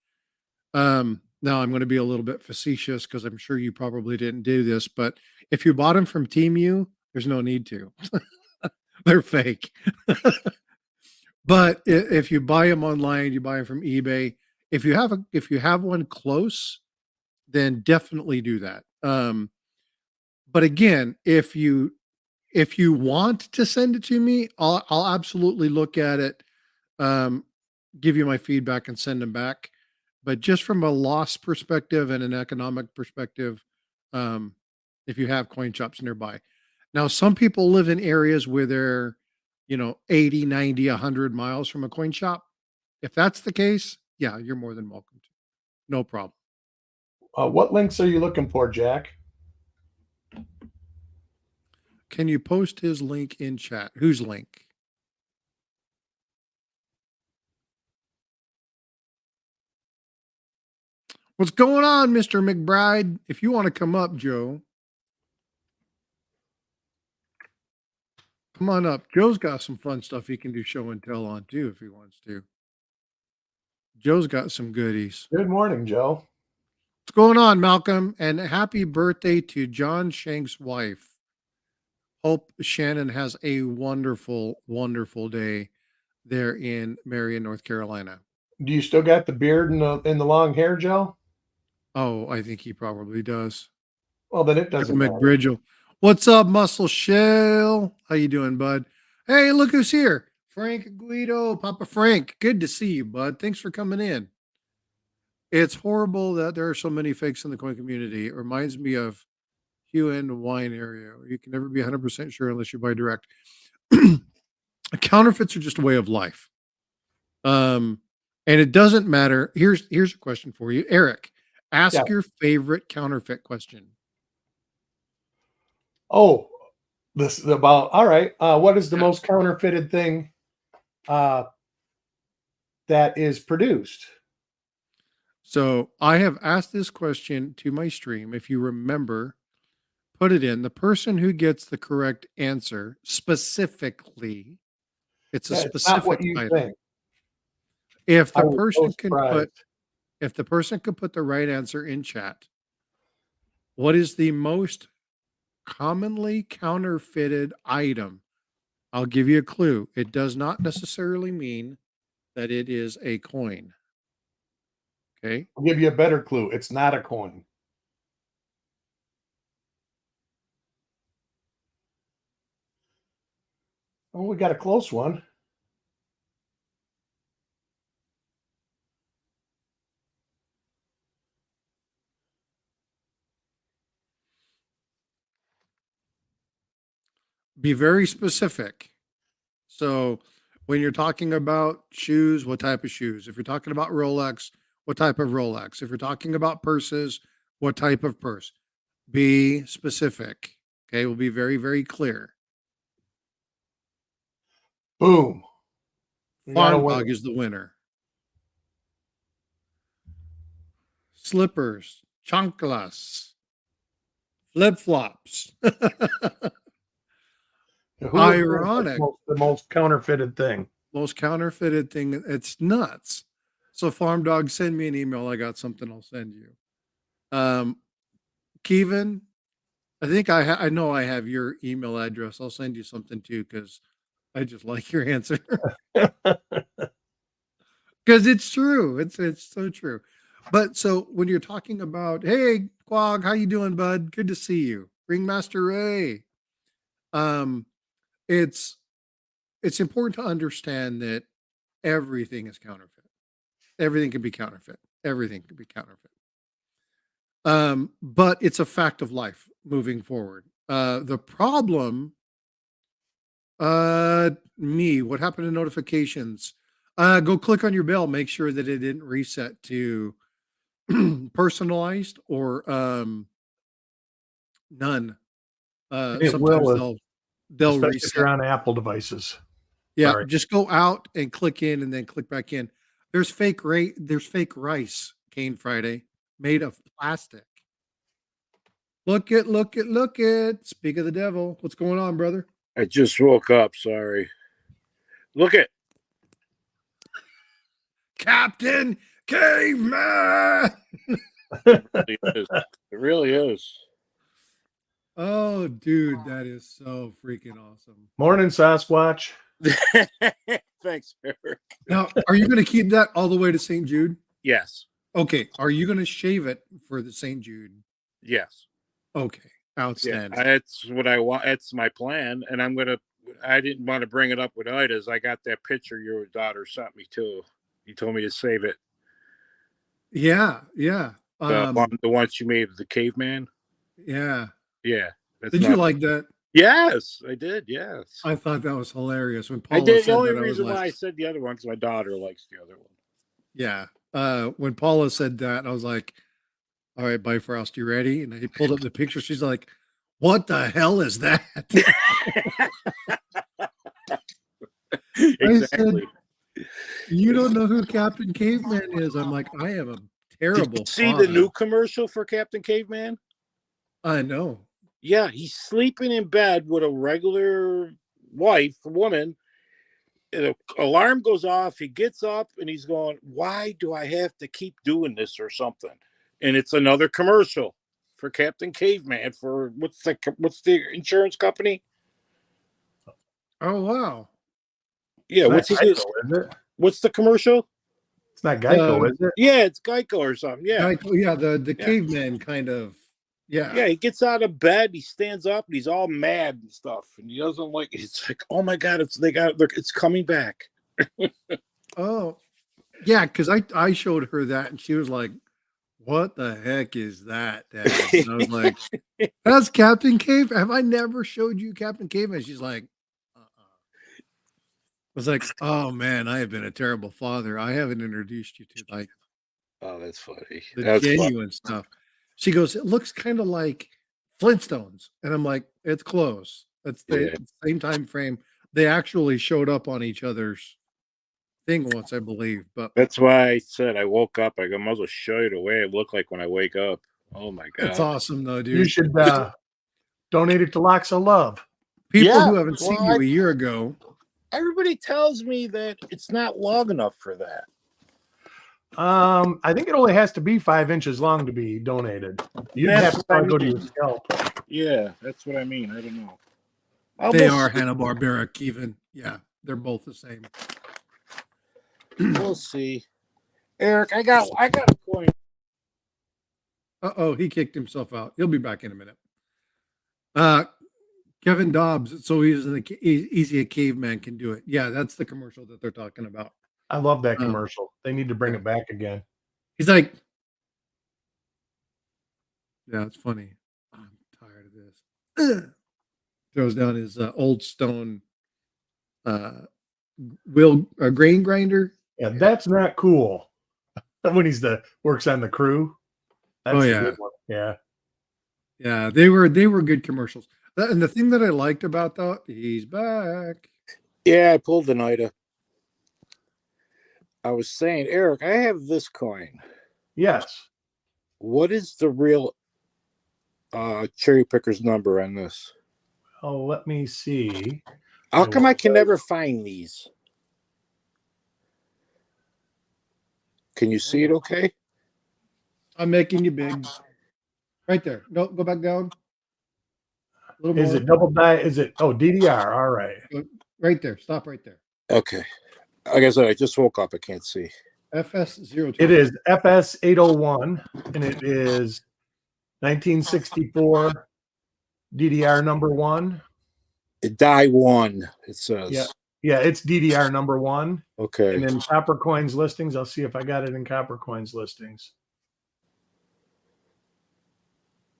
Now I'm going to be a little bit facetious because I'm sure you probably didn't do this, but if you bought them from Temu, there's no need to. They're fake. But if you buy them online, you buy them from eBay. If you have one close, then definitely do that. But again, if you want to send it to me, I'll absolutely look at it, give you my feedback, and send them back. But just from a loss perspective and an economic perspective, if you have coin shops nearby. Now, some people live in areas where they're 80, 90, 100 miles from a coin shop. If that's the case, yeah, you're more than welcome to. No problem. What links are you looking for, Jack? Can you post his link in chat? Whose link? What's going on, Mr. McBride? If you want to come up, Joe, come on up. Joe's got some fun stuff he can do show and tell on too if he wants to. Joe's got some goodies. Good morning, Joe. What's going on, Malcolm? And happy birthday to John Shank's wife. Hope Shannon has a wonderful, wonderful day there in Marion, North Carolina. Do you still got the beard and the long hair, Joe? Oh, I think he probably does. Well, then it doesn't matter. McBridgel. What's up, Muscle Shell? How you doing, bud? Hey, look who's here. Frank Guido, Papa Frank. Good to see you, bud. Thanks for coming in. It's horrible that there are so many fakes in the coin community. It reminds me of Hue and Wine area. You can never be 100% sure unless you buy direct. Counterfeits are just a way of life. And it doesn't matter. Here's a question for you, Eric. Ask your favorite counterfeit question. Oh, this is about, all right. What is the most counterfeited thing that is produced? So I have asked this question to my stream. If you remember, put it in. The person who gets the correct answer specifically, it's a specific not what you item. think. If the person could put the right answer in chat, what is the most commonly counterfeited item. I'll give you a clue. It does not necessarily mean that it is a coin. Okay. I'll give you a better clue. It's not a coin. Oh, we got a close one. Be very specific. So when you're talking about shoes, what type of shoes? If you're talking about Rolex, what type of Rolex? If you're talking about purses, what type of purse? Be specific. Okay. We'll be very, very clear. Boom. We got a Farm winner. dog is the winner. Slippers, chanclas, flip flops. Who would Ironic. think that's the most counterfeited thing? Most counterfeited thing. It's nuts. So farm dog, send me an email. I got something I'll send you. Kevin, I think I know I have your email address. I'll send you something too because I just like your answer. Because it's true. It's so true. But so when you're talking about, hey, Quag, how you doing, bud? Good to see you. Ringmaster Ray. It's important to understand that everything is counterfeit. Everything can be counterfeit. Everything can be counterfeit. But it's a fact of life moving forward. The problem, what happened to notifications? Go click on your bell. Make sure that it didn't reset to personalized or none. It Sometimes will, they'll especially if you're reset. on Apple devices. Yeah, Sorry. just go out and click in and then click back in. There's fake rice Cane Friday made of plastic. Look it. Speak of the devil. What's going on, brother? I just woke up. Sorry. Look at Captain Caveman. it. It really is. Oh, dude, that is so freaking awesome. Morning, Sasquatch. Thanks, Eric. Now, are you going to keep that all the way to St. Jude? Yes. Okay. Are you going to shave it for the St. Jude? Yes. Okay. Yeah. Outstanding. That's what I want. That's my plan. And I didn't want to bring it up with Ida's. I got that picture your daughter sent me too. You told me to save it. Yeah. The one she made of the caveman. Yeah. Yeah. Did you like that? Yes, I did. Yes. I thought that was hilarious when I Paula did. The said only that. I was reason why I like, said the other one because my daughter likes the other one. yeah. When Paula said that, I was like, all right, bye, Frost, you ready? And I pulled up the picture. She's like, what the hell is that? Exactly. You don't know who Captain Caveman is. I'm like, I am a terrible Did you see father. the new commercial for Captain Caveman? I know. Yeah, he's sleeping in bed with a regular woman. And an alarm goes off. He gets up and he's going, why do I have to keep doing this or something? And it's another commercial for Captain Caveman for what's the insurance company? Oh, wow. Yeah, It's not Geico, is it? what's the commercial? It's not Geico, is it? Yeah, it's Geico or something. Yeah. Yeah, the Yeah. caveman kind of. Yeah. Yeah, he gets out of bed, he stands up, and he's all mad and stuff, and he doesn't like. It's like, oh my god, it's coming back. Oh, yeah, because I showed her that and she was like, what the heck is that, Dad? And I was like, that's Captain Cave. Have I never showed you Captain Cave? And she's like, I was like, oh man, I have been a terrible father. I haven't introduced you to like Oh, that's funny. the That's genuine stuff. She goes, it looks kind of like Flintstones. And I'm like, it's close. That's the same time frame. They actually showed up on each other's thing once, I believe. But that's why I said I woke up. I might as well show you the way I look like when I wake up. Oh my god, it's awesome though, dude. You should donate it to Locks of Love. People Yeah, who haven't seen well, you a year ago. everybody tells me that it's not long enough for that. I think it only has to be 5 inches long to be donated. You'd have to probably go to your scalp. Yeah, that's what I mean. I don't know. They are Hanna-Barbera, Kevin. Yeah, they're both the same. We'll see. Eric, I got a coin. Uh-oh, he kicked himself out. He'll be back in a minute. Kevin Dobbs, it's so easy a caveman can do it. Yeah, that's the commercial that they're talking about. I love that commercial. They need to bring it back again. He's like, yeah, it's funny. I'm tired of this. Throws down his old stone grain grinder. Yeah, that's not cool. When he's works on the crew. That's yeah. a good one. Yeah. Yeah, they were good commercials. And the thing that I liked about that, he's back. Yeah, I pulled the Nida. I was saying, Eric, I have this coin. Yes. What is the real cherry picker's number on this? Oh, let me see. How come I can never find these? Can you see it okay? I'm making you big. Right there. No, go back down. A little Is more. it double die? Is it DDR? All right. Right there. Stop right there. Okay. Like I said, I just woke up. I can't see. FS02. It is FS 801 and it is 1964 DDR number 1. Die 1, it says. Yeah. Yeah, it's DDR number 1. Okay. And then Copper Coins listings. I'll see if I got it in Copper Coins listings.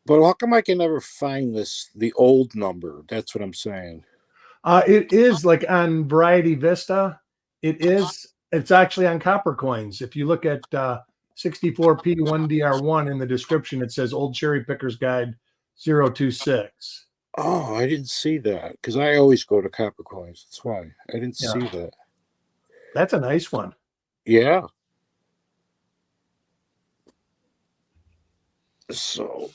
But how come I can never find the old number? That's what I'm saying. It is like on Variety Vista. It's actually on Copper Coins. If you look at 64P1DR1 in the description, it says Old Cherry Pickers Guide 026. Oh, I didn't see that because I always go to Copper Coins. That's why I didn't see that. That's a nice one. Yeah. So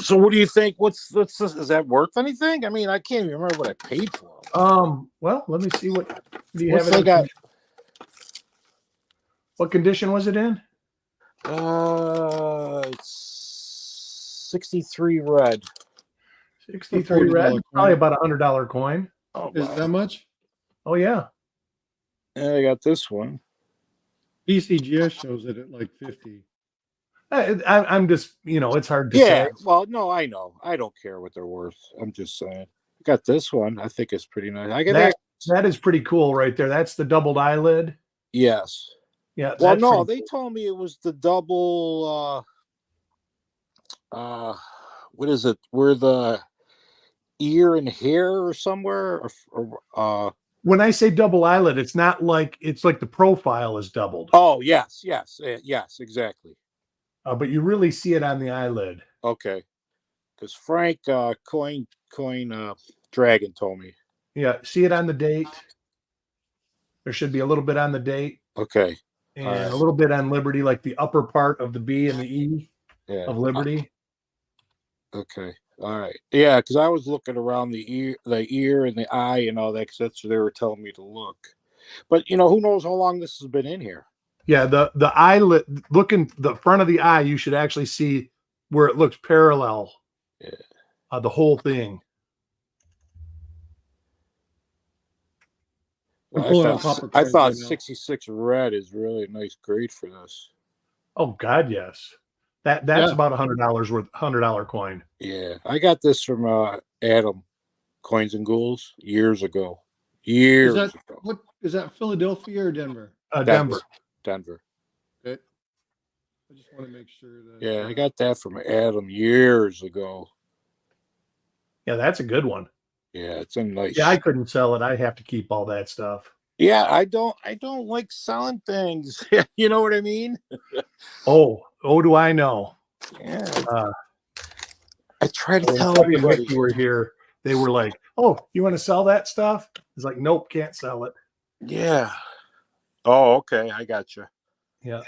what do you think? What's this? Is that worth anything? I mean, I can't even remember what I paid for them. Well, let me see what do you What's have it they got? What condition was it in? It's 63 red. 63 red. Probably about $100 coin. Oh, Is that much? Oh yeah. And I got this one. PCGS shows it at like 50. I'm just, it's hard to say. Well, no, I know. I don't care what they're worth. I'm just saying. I got this one. I think it's pretty nice. I got that is pretty cool right there. That's the doubled eyelid. Yes. Yeah. Well, no, they told me it was the double. What is it? Where the ear and hair or somewhere? When I say double eyelid, it's not like it's like the profile is doubled. Oh yes, exactly. But you really see it on the eyelid. Okay, because Frank Coin Dragon told me. Yeah, see it on the date. There should be a little bit on the date. Okay. And a little bit on Liberty, like the upper part of the B and the E of Liberty. Okay. All right. Yeah, because I was looking around the ear and the eye and all that, because that's where they were telling me to look. But who knows how long this has been in here? Yeah, the eyelid, looking the front of the eye, you should actually see where it looks parallel. Yeah. The whole thing. Well, I thought 66 red is really a nice grade for this. Oh God, yes. That's about $100 worth, $100 coin. Yeah, I got this from Adam Coins and Ghouls years ago. Ago. What is that? Philadelphia or Denver? Denver. Okay. I just want to make sure that. Yeah, I got that from Adam years ago. Yeah, that's a good one. Yeah, it's a nice. Yeah, I couldn't sell it. I have to keep all that stuff. Yeah, I don't like selling things. You know what I mean? Oh, do I know? Yeah. I try to tell everybody. You were here. They were like, "Oh, you want to sell that stuff?" It's like, "Nope, can't sell it." Yeah. Oh, okay. I got you. Yeah.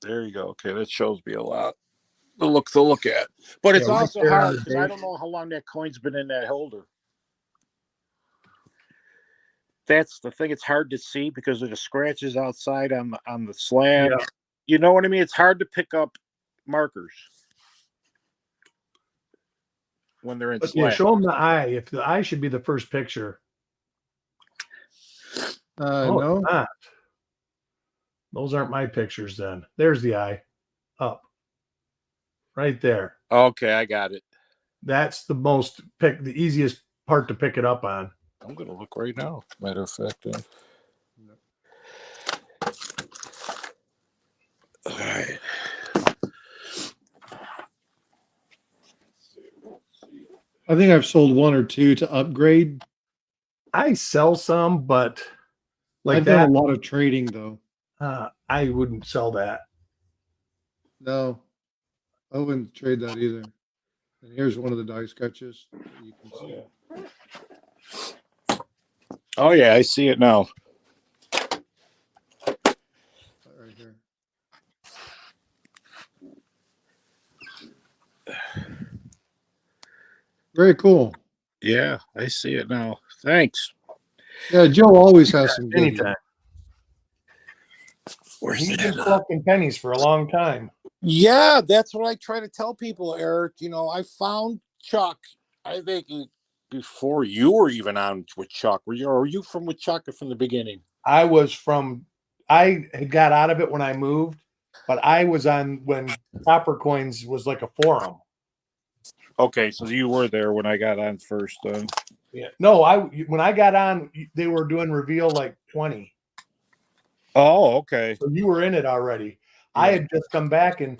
There you go. Okay, that shows me a lot to look at. But it's also hard because I don't know how long that coin's been in that holder. that's the thing. It's hard to see because of the scratches outside on the slab. Yeah. You know what I mean? It's hard to pick up markers when they're in But yeah, slab. show them the eye. If the eye should be the first picture. Oh, No. it's not. Those aren't my pictures then. There's the eye. Up. Right there. Okay, I got it. That's the easiest part to pick it up on. I'm gonna look right now. Matter of fact. All right. I think I've sold one or two to upgrade. I sell some, but like I've that, done a lot of trading though. I wouldn't sell that. No, I wouldn't trade that either. And here's one of the die sketches that you can see. Oh yeah, I see it now. Right here. Very cool. Yeah, I see it now. Thanks. Yeah, Joe always has some good. Anytime. Where's He's it? been collecting pennies for a long time. Yeah, that's what I try to tell people, Eric. You know, I found Chuck. I think before you were even on with Chuck. Were you from with Chuck or from the beginning? I had got out of it when I moved, but I was on when Copper Coins was like a forum. Okay, so you were there when I got on first. Yeah. No, when I got on, they were doing reveal like 20. Oh, okay. So you were in it already. Yeah. I had just come back, and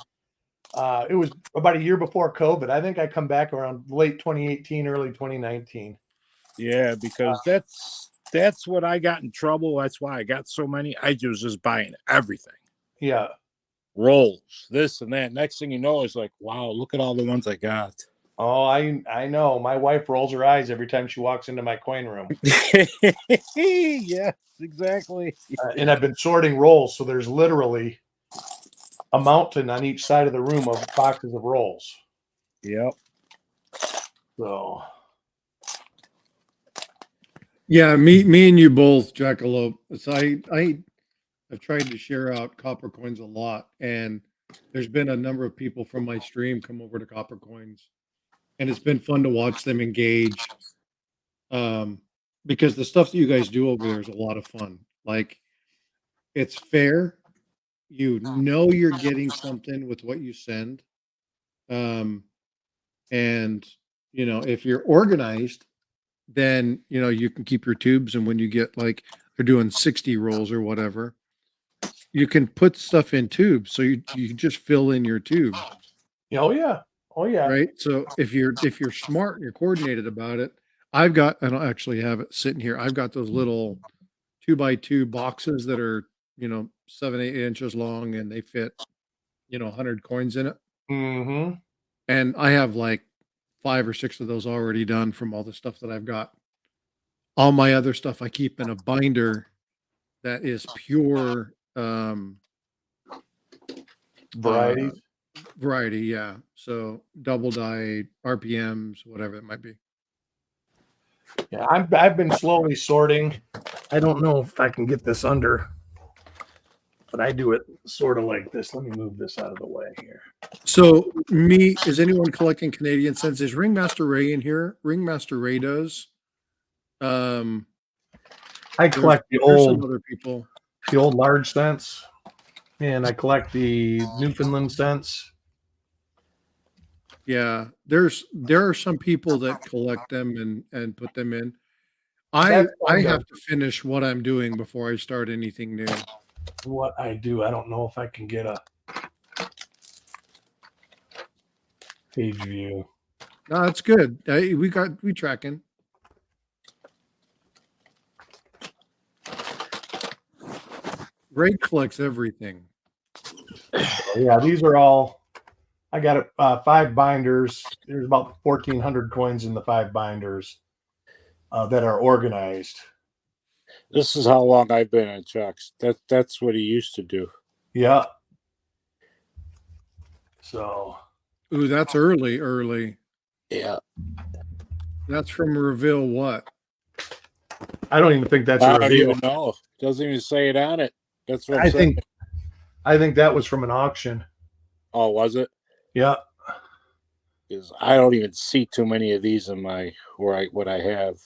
it was about a year before COVID. I think I come back around late 2018, early 2019. Yeah, because that's what I got in trouble. That's why I got so many. I was just buying everything. Yeah. Rolls, this and that. Next thing you know, it's like, wow, look at all the ones I got. Oh, I know. My wife rolls her eyes every time she walks into my coin room. Yes, exactly. And I've been sorting rolls, so there's literally a mountain on each side of the room of boxes of rolls. Yep. So. Yeah, me and you both, Jackalope. So I've tried to share out Copper Coins a lot, and there's been a number of people from my stream come over to Copper Coins, and it's been fun to watch them engage. Because the stuff that you guys do over there is a lot of fun. Like, it's fair. You know you're getting something with what you send. And if you're organized, then you can keep your tubes, and when you get like they're doing 60 rolls or whatever, you can put stuff in tubes, so you just fill in your tube. Oh yeah. Right. So if you're smart and you're coordinated about it, I don't actually have it sitting here. I've got those little 2x2 boxes that are 7-8 inches long, and they fit 100 coins in it. Mm-hmm. And I have like 5 or 6 of those already done from all the stuff that I've got. All my other stuff I keep in a binder that is pure variety, yeah. So double die, RPMs, whatever it might be. Yeah, I've been slowly sorting. I don't know if I can get this under, but I do it sort of like this. Let me move this out of the way here. So is anyone collecting Canadian cents? Is Ringmaster Ray in here? Ringmaster Ray does. I collect the old other people. The old large cents, and I collect the Newfoundland cents. Yeah, there are some people that collect them and put them in. I have to finish what I'm doing before I start anything new. What I do, I don't know if I can get a page view. No, that's good. We tracking. Ray collects everything. Yeah, these are all. I got 5 binders. There's about 1,400 coins in the 5 binders that are organized. This is how long I've been in Chuck's. That's what he used to do. Yeah. So. Ooh, that's early. Yeah. That's from reveal what? I don't even think that's a I don't reveal. even know. Doesn't even say it on it. That's what I'm I saying. think that was from an auction. Oh, was it? Yeah. Because I don't even see too many of these in my what I have.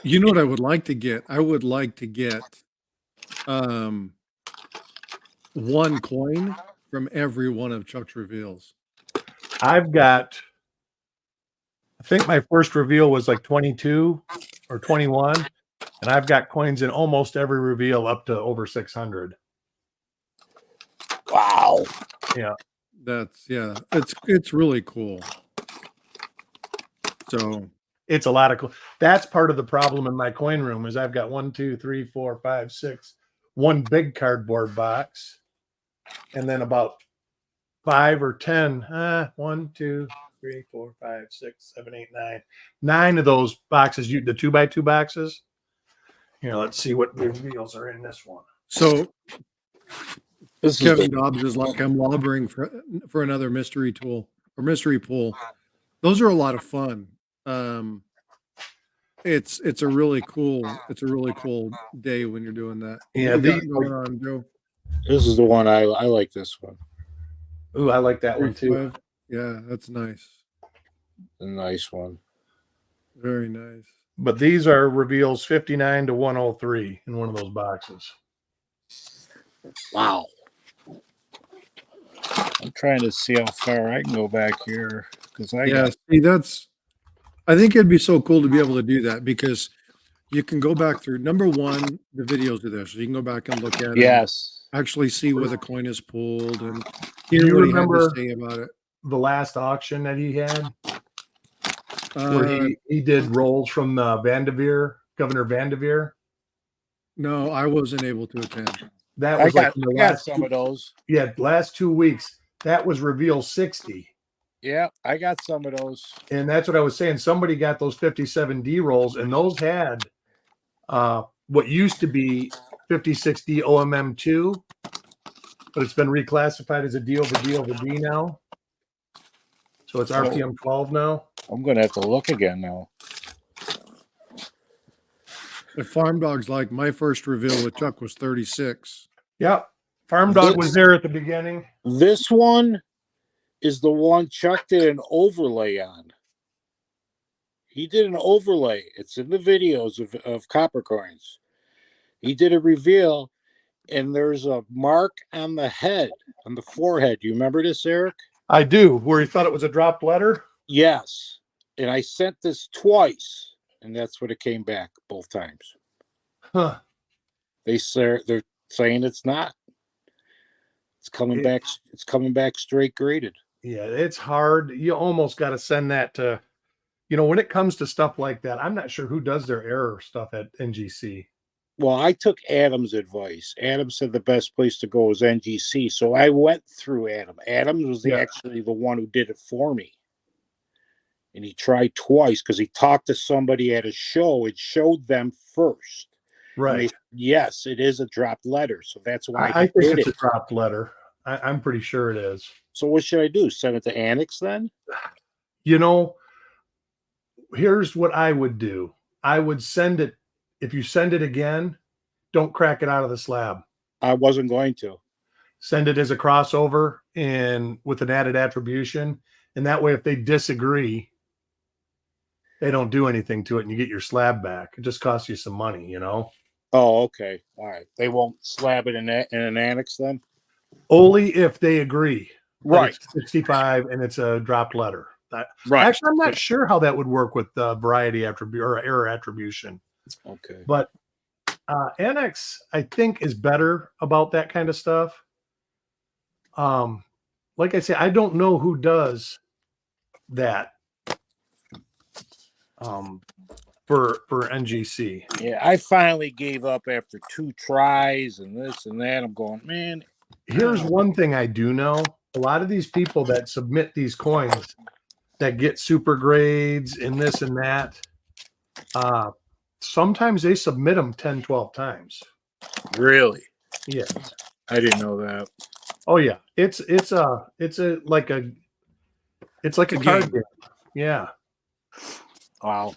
You know what I would like to get? I would like to get one coin from every one of Chuck's reveals. I think my first reveal was like 22 or 21, and I've got coins in almost every reveal up to over 600. Wow. Yeah. It's really cool. So It's a lot of cool. That's part of the problem in my coin room is I've got 1, 2, 3, 4, 5, 6, one big cardboard box, and then about 5 or 10. 1, 2, 3, 4, 5, 6, 7, 8, 9. 9 of those boxes, the 2x2 boxes. Here, let's see what reveals are in this one. so This Kevin is Dobbs is like, I'm lobbering for another mystery tool or mystery pool. Those are a lot of fun. It's a really cool day when you're doing that. Yeah, What do you got these. going on, Joe? this is the one I like. This one, Ooh, I like that one too. 35? Yeah, that's nice. a nice one. Very nice. But these are reveals 59 to 103 in one of those boxes. Wow. I'm trying to see how far I can go back here because Yeah, see, I think it'd be so cool to be able to do that because you can go back through number one, the videos are there. So you can go back and look at it. Yes. Actually see where the coin is pulled and Do hear you what he had remember to say about it. the last auction that he had where Uh, he did rolls from Governor Vanderveer? no, I wasn't able to attend. That I was like got, in the I got last some of those. last 2 weeks. That was reveal 60. Yeah, I got some of those. And that's what I was saying. Somebody got those 57D rolls, and those had what used to be 56D OMM2, but it's been reclassified as a D over D over D now. So it's RPM 12 now. I'm going to have to look again now. The farm dogs, like my first reveal with Chuck was 36. Yep. Farm Dog was there at the beginning. This one is the one Chuck did an overlay on. He did an overlay. It's in the videos of copper coins. He did a reveal, and there's a mark on the head, on the forehead. Do you remember this, Eric? I do, where he thought it was a dropped letter. Yes. And I sent this twice, and that's what it came back both times. Huh. They're saying it's not. It's coming back. It's coming back straight graded. Yeah, it's hard. You almost got to send that to, when it comes to stuff like that, I'm not sure who does their error stuff at NGC. Well, I took Adam's advice. Adam said the best place to go is NGC. So I went through Adam. Adam was actually the one who did it for me. And he tried twice because he talked to somebody at a show. It showed them first. Right. Said, yes, it is a dropped letter. So that's why I think it's a dropped letter. I'm pretty sure it is. So what should I do? Send it to Annex then? Here's what I would do. I would send it. If you send it again, don't crack it out of the slab. I wasn't going to. Send it as a crossover and with an added attribution. And that way, if they disagree, they don't do anything to it and you get your slab back. It just costs you some money, Oh, okay. All right. They won't slab it in an annex then? Only if they agree. Right. It's 65 and it's a dropped letter. Right. Actually, I'm not sure how that would work with the variety attribute or error attribution. Okay. But Annex, I think, is better about that kind of stuff. Like I say, I don't know who does that for NGC. Yeah, I finally gave up after 2 tries and this and that. I'm going, man. Here's one thing I do know. A lot of these people that submit these coins that get super grades and this and that, sometimes they submit them 10, 12 times. Really? Yeah. I didn't know that. Oh yeah. It's like a card game. Yeah. Wow.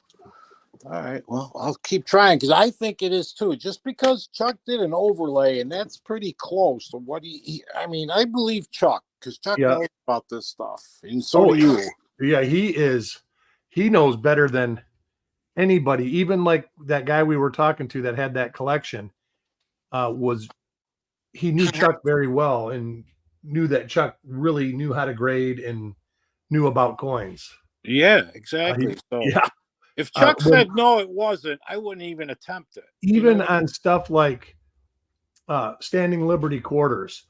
All right. Well, I'll keep trying because I think it is too. Just because Chuck did an overlay, and that's pretty close to what I mean, I believe Chuck because Chuck Yeah. knows about this stuff, and so do you. Yeah, he knows better than anybody. Even like that guy we were talking to that had that collection, he knew Chuck very well and knew that Chuck really knew how to grade and knew about coins. Yeah, exactly. Yeah. If Chuck said no, it wasn't, I wouldn't even attempt it. Even on stuff like standing Liberty quarters,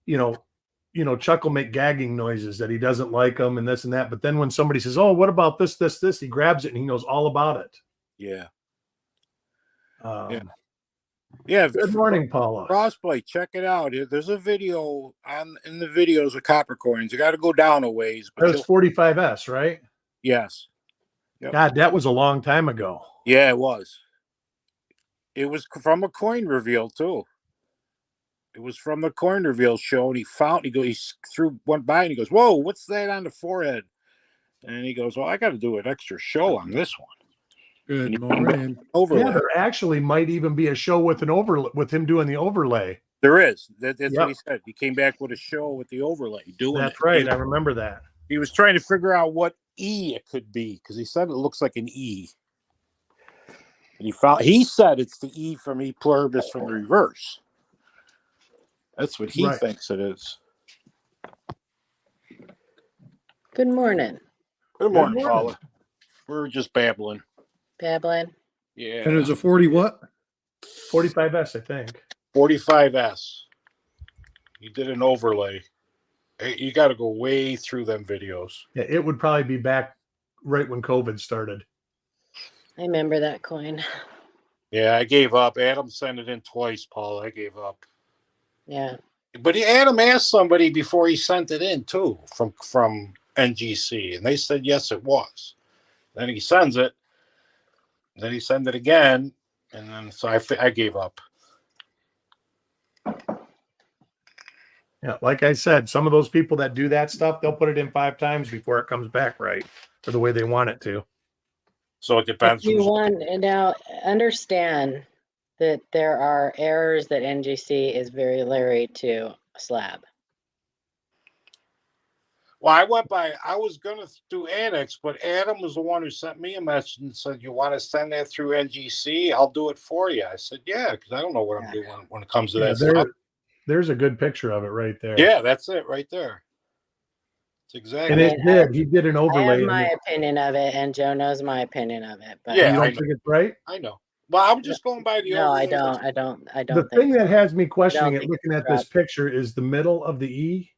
Chuck will make gagging noises that he doesn't like them and this and that. But then when somebody says, "Oh, what about this, he grabs it and he knows all about it. Yeah. Yeah. Yeah. Good morning, Paula. Crossplay, check it out. There's a video in the videos of copper coins. You got to go down a ways. That was 45S, right? Yes. Yep. God, that was a long time ago. Yeah, it was. It was from a coin reveal too. It was from the coin reveal show, and he went by and he goes, "Whoa, what's that on the forehead?" And he goes, "Well, I got to do an extra show on this one." Good morning. Overlay. Yeah, there actually might even be a show with with him doing the overlay. There is. That's what he said. He came back with a show with the overlay. That's right. I remember that. He was trying to figure out what E it could be because he said it looks like an E. And he said it's the E from E pluribus from the reverse. That's what he thinks it is. Good morning. Good morning, Paula. We were just babbling. Babbling. Yeah. And it was a 40 what? 45S, I think. 45S. He did an overlay. Hey, you got to go way through them videos. Yeah, it would probably be back right when COVID started. I remember that coin. Yeah, I gave up. Adam sent it in twice, Paul. I gave up. Yeah. But Adam asked somebody before he sent it in too from NGC, and they said yes, it was. Then he sends it. Then he sent it again, and then so I gave up. Yeah, like I said, some of those people that do that stuff, they'll put it in 5 times before it comes back right or the way they want it to. So it depends. Now understand that there are errors that NGC is very leery to slab. Well, I was going to do Annex, but Adam was the one who sent me a message and said, "You want to send that through NGC? I'll do it for you." I said, "Yeah," because I don't know what I'm doing when it comes to that stuff. There's a good picture of it right there. Yeah, that's it right there. It's exactly. And he did an overlay. I have my opinion of it, and Joe knows my opinion of it. But you don't think it's right? I know. Well, I'm just going by the. No, I don't. The thing that has me questioning it, looking at this picture, is the middle of the E.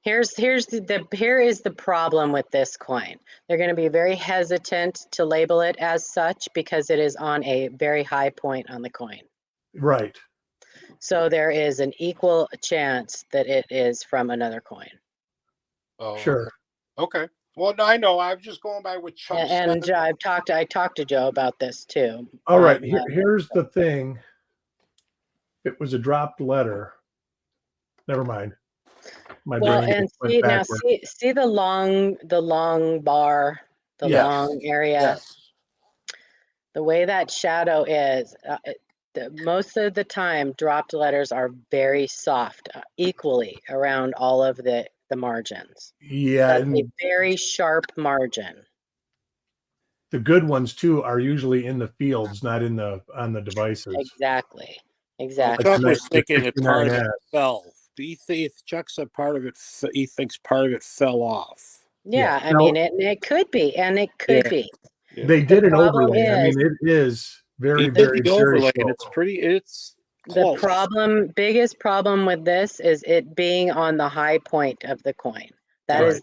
Here is the problem with this coin. They're going to be very hesitant to label it as such because it is on a very high point on the coin. Right. So there is an equal chance that it is from another coin. Oh, sure. Okay. Well, no, I know. I'm just going by what Chuck said. And I talked to Joe about this too. All right. Here's the thing. It was a dropped letter. Never mind. My brain see the long bar, long area. Yes. The way that shadow is, most of the time, dropped letters are very soft, equally around all of the margins. Yeah, that's a very sharp margin. The good ones too are usually in the fields, not on the devices. Exactly. Chuck was thinking it part of it fell. Do you think Chuck said part of it? He thinks part of it fell off. Yeah, I mean it could be, and it could be. They did an overlay. I mean, it is very, very overlay, and it's pretty. It's close. The biggest problem with this is it being on the high point of the coin. That is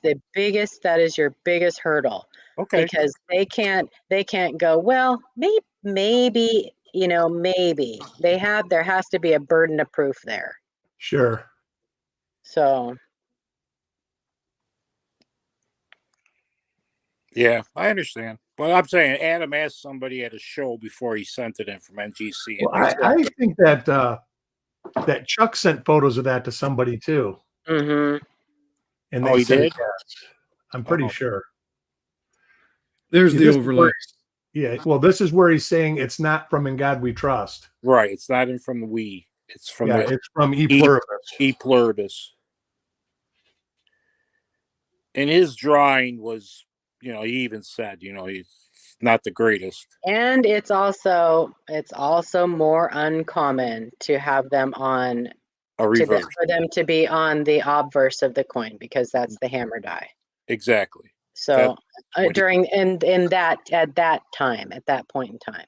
your biggest hurdle. Okay. Because they can't go, well, maybe there has to be a burden of proof there. Sure. So. Yeah, I understand. But I'm saying Adam asked somebody at a show before he sent it in from NGC. Well, I think that that Chuck sent photos of that to somebody too. Mm-hmm. And they he did? Yes. I'm pretty sure. There's the overlay. Yeah. Well, this is where he's saying it's not from In God We Trust. Right. It's not in from the we. It's from Yeah, the it's from E Pluribus. E pluribus. And his drawing was, he even said, he's not the greatest. And it's also more uncommon to have them on A reverse. for them to be on the obverse of the coin, because that's the hammer die. Exactly. So what during in that at that point in time.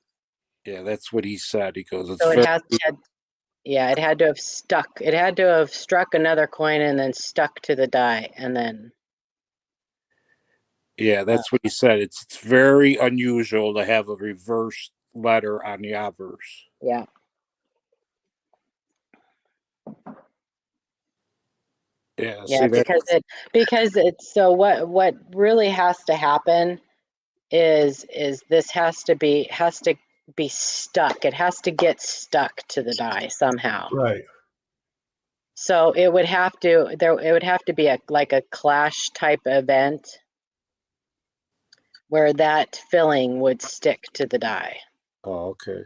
Yeah, that's what he said. He goes, it's So very, it had to have stuck. It had to have struck another coin and then stuck to the die, and then. yeah, that's what he said. It's very unusual to have a reverse letter on the obverse. Yeah. Yeah, Yeah, see that? because it's so what really has to happen is this has to be stuck. It has to get stuck to the die somehow. Right. So it would have to be a clash type event where that filling would stick to the die. Oh, okay.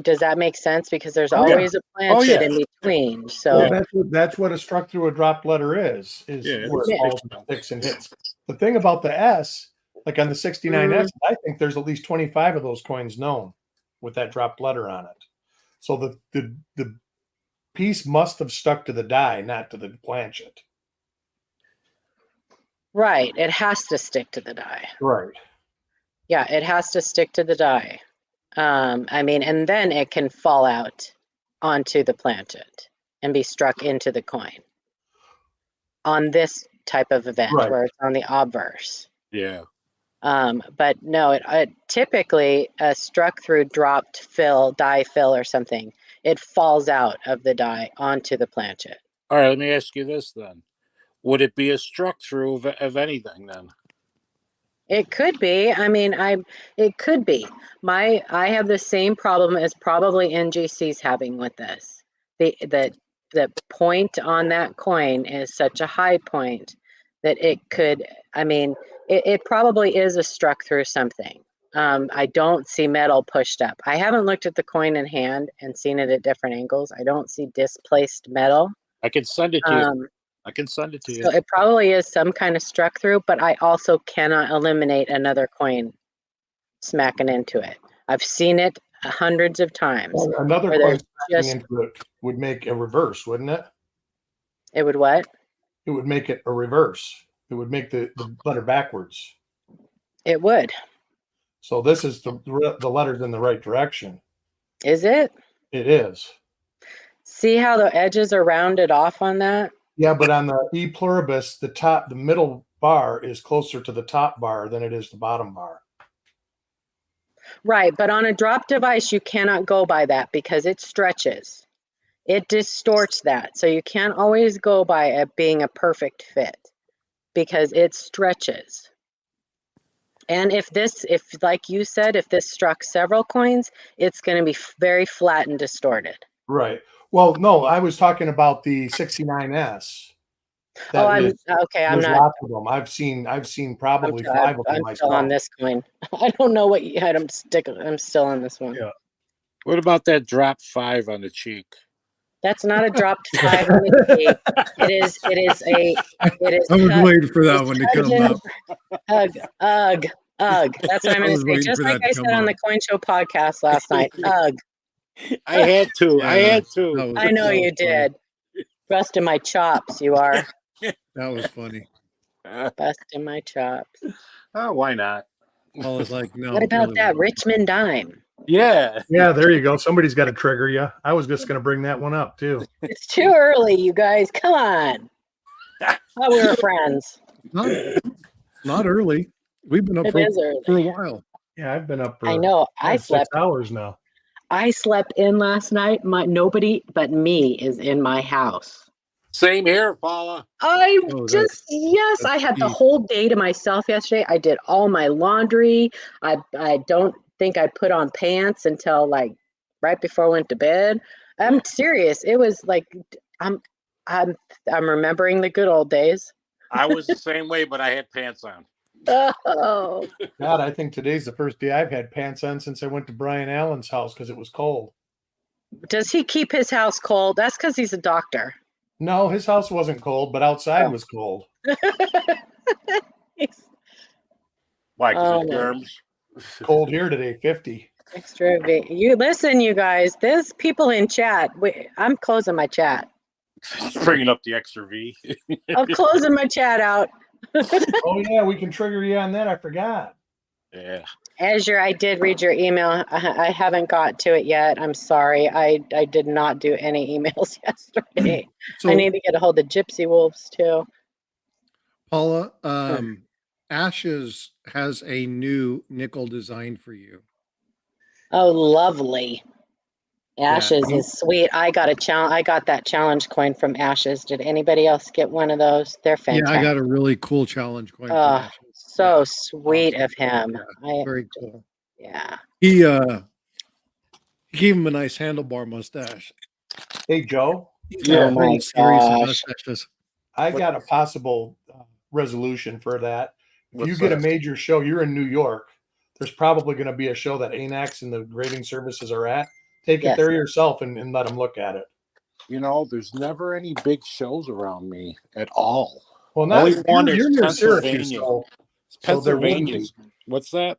Does that make sense? Because there's Oh, yeah. always a planchet yeah. in between. So Well, that's what a struck through a dropped letter is Yeah, where it it falls and sticks and hits. The thing about the S, like on the 69S, I think there's at least 25 of those coins known with that dropped letter on it. So the piece must have stuck to the die, not to the planchet. right, it has to stick to the die. Right. Yeah, it has to stick to the die. And then it can fall out onto the planchet and be struck into the coin on this type of event where it's on the obverse. Yeah. But no, it typically struck through dropped die fill or something. It falls out of the die onto the planchet. All right, let me ask you this then. Would it be a struck through of anything then? It could be. It could be. I have the same problem as probably NGC's having with this. The point on that coin is such a high point that it could. It probably is a struck through something. I don't see metal pushed up. I haven't looked at the coin in hand and seen it at different angles. I don't see displaced metal. I can send it to you. I can send it to you. So it probably is some kind of struck through, but I also cannot eliminate another coin smacking into it. I've seen it hundreds of times. Well, another coin smacking into it would make a reverse, wouldn't it? It would what? It would make it a reverse. It would make the letter backwards. It would. So this is the letter's in the right direction. Is it? It is. See how the edges are rounded off on that? Yeah, but on the E pluribus, the middle bar is closer to the top bar than it is the bottom bar. Right, but on a drop device, you cannot go by that because it stretches. It distorts that. So you can't always go by it being a perfect fit because it stretches. And if like you said, if this struck several coins, it's going to be very flat and distorted. Right. Well, no, I was talking about the 69S. I'm not. Lots of them. I've seen probably 5 of them myself. I'm still on this coin. I don't know what you had. I'm still on this one. Yeah. What about that drop 5 on the cheek? That's not a dropped 5 on the cheek. It is. I was waiting for that one to come up. Ugh. That's what I'm going to say. Just like I said on the Coin Show podcast last night. Ugh. I had to. Yeah, I know you did. Busting my chops, you are. That was funny. Busting my chops. Oh, why not? Well, it's like, no. What about really that wasn't. Richmond dime? Yeah. Yeah, there you go. Somebody's got to trigger you. I was just going to bring that one up too. It's too early, you guys. Come on. Oh, we were friends. Not early. We've been up for a while. Yeah, I've been up for I know. I slept 6 hours now. I slept in last night. Nobody but me is in my house. Same here, Paula. I that's had the deep. whole day to myself yesterday. I did all my laundry. I don't think I put on pants until like right before I went to bed. I'm serious. It was like I'm remembering the good old days. I was the same way, but I had pants on. Oh, God, I think today's the first day I've had pants on since I went to Brian Allen's house because it was cold. does he keep his house cold? That's because he's a doctor. No, his house wasn't cold, but outside was cold. He's- Why? 'Cause Oh, of my. germs. Cold here today, 50. Extra you listen, you guys. There's people in chat. I'm closing my chat. Bringing up the extra V. I'm closing my chat out. Oh yeah, we can trigger you on that. I forgot. Yeah. Azure, I did read your email. I haven't got to it yet. I'm sorry. I did not do any emails yesterday. So I need to get a hold of Gypsy Wolves too. Paula, Ashes has a new nickel design for you. Oh, lovely. Ashes you- is sweet. I got that challenge coin from Ashes. Did anybody else get one of those? They're Yeah, fantastic. I got a really cool challenge coin from Oh, Ashes. so Yeah, sweet awesome. of him. Yeah, very cool. Yeah. He gave him a nice handlebar mustache. Hey Joe, He's Yeah. got Oh a my pretty series of gosh. mustaches. I got a possible resolution for that. If you What's get a that? major show, you're in New York. There's probably going to be a show that ANAX and the grading services are at. Take Yes. it there yourself and let them look at it. You know, there's never any big shows around me at all. Well, not Only one you're is near Syracuse, Pennsylvania. so there wouldn't be. Pennsylvania's. What's that?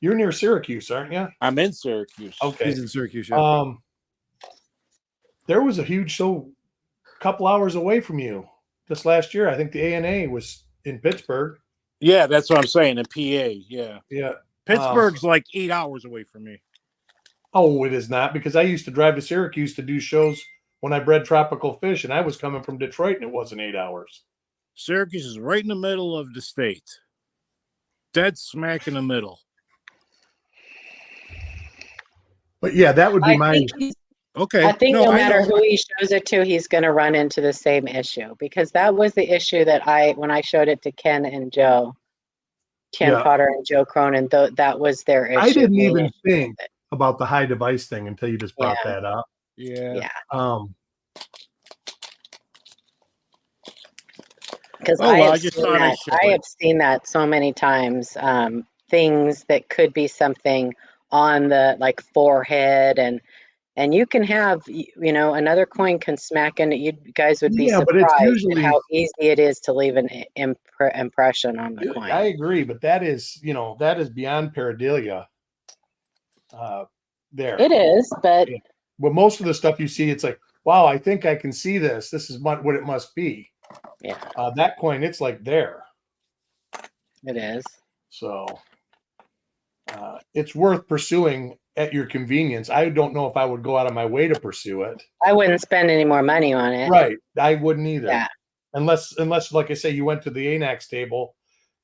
You're near Syracuse, aren't you? I'm in Syracuse. Okay. He's in Syracuse. Yeah. There was a huge show a couple hours away from you this last year. I think the ANA was in Pittsburgh. Yeah, that's what I'm saying. In PA. Yeah. Yeah. Pittsburgh's like 8 hours away from me. Oh, it is not, because I used to drive to Syracuse to do shows when I bred tropical fish, and I was coming from Detroit, and it wasn't 8 hours. Syracuse is right in the middle of the state. Dead smack in the middle. But yeah, that would be my. Okay. I think No, no I matter know. who he shows it to, he's going to run into the same issue, because that was the issue that when I showed it to Ken and Joe, Ken Yeah. Potter and Joe Cronin, that was their issue. I didn't main even issue think with it. about the high device thing until you just brought that up. Yeah. Yeah, because Oh, well, I just thought I'd show I it. have seen that so many times. Things that could be something on the like forehead, and you can have, another coin can smack into you. Guys would be Yeah, but it's surprised usually- at how easy it is to leave an impression on the coin. I agree, but that is beyond pareidolia. There. It is, but Yeah. Well, most of the stuff you see, it's like, wow, I think I can see this. This is what it must be. yeah, That coin, it's like there. it is. So it's worth pursuing at your convenience. I don't know if I would go out of my way to pursue it. I wouldn't spend any more money on it. Right. I wouldn't either. Yeah. Unless, like I say, you went to the ANAX table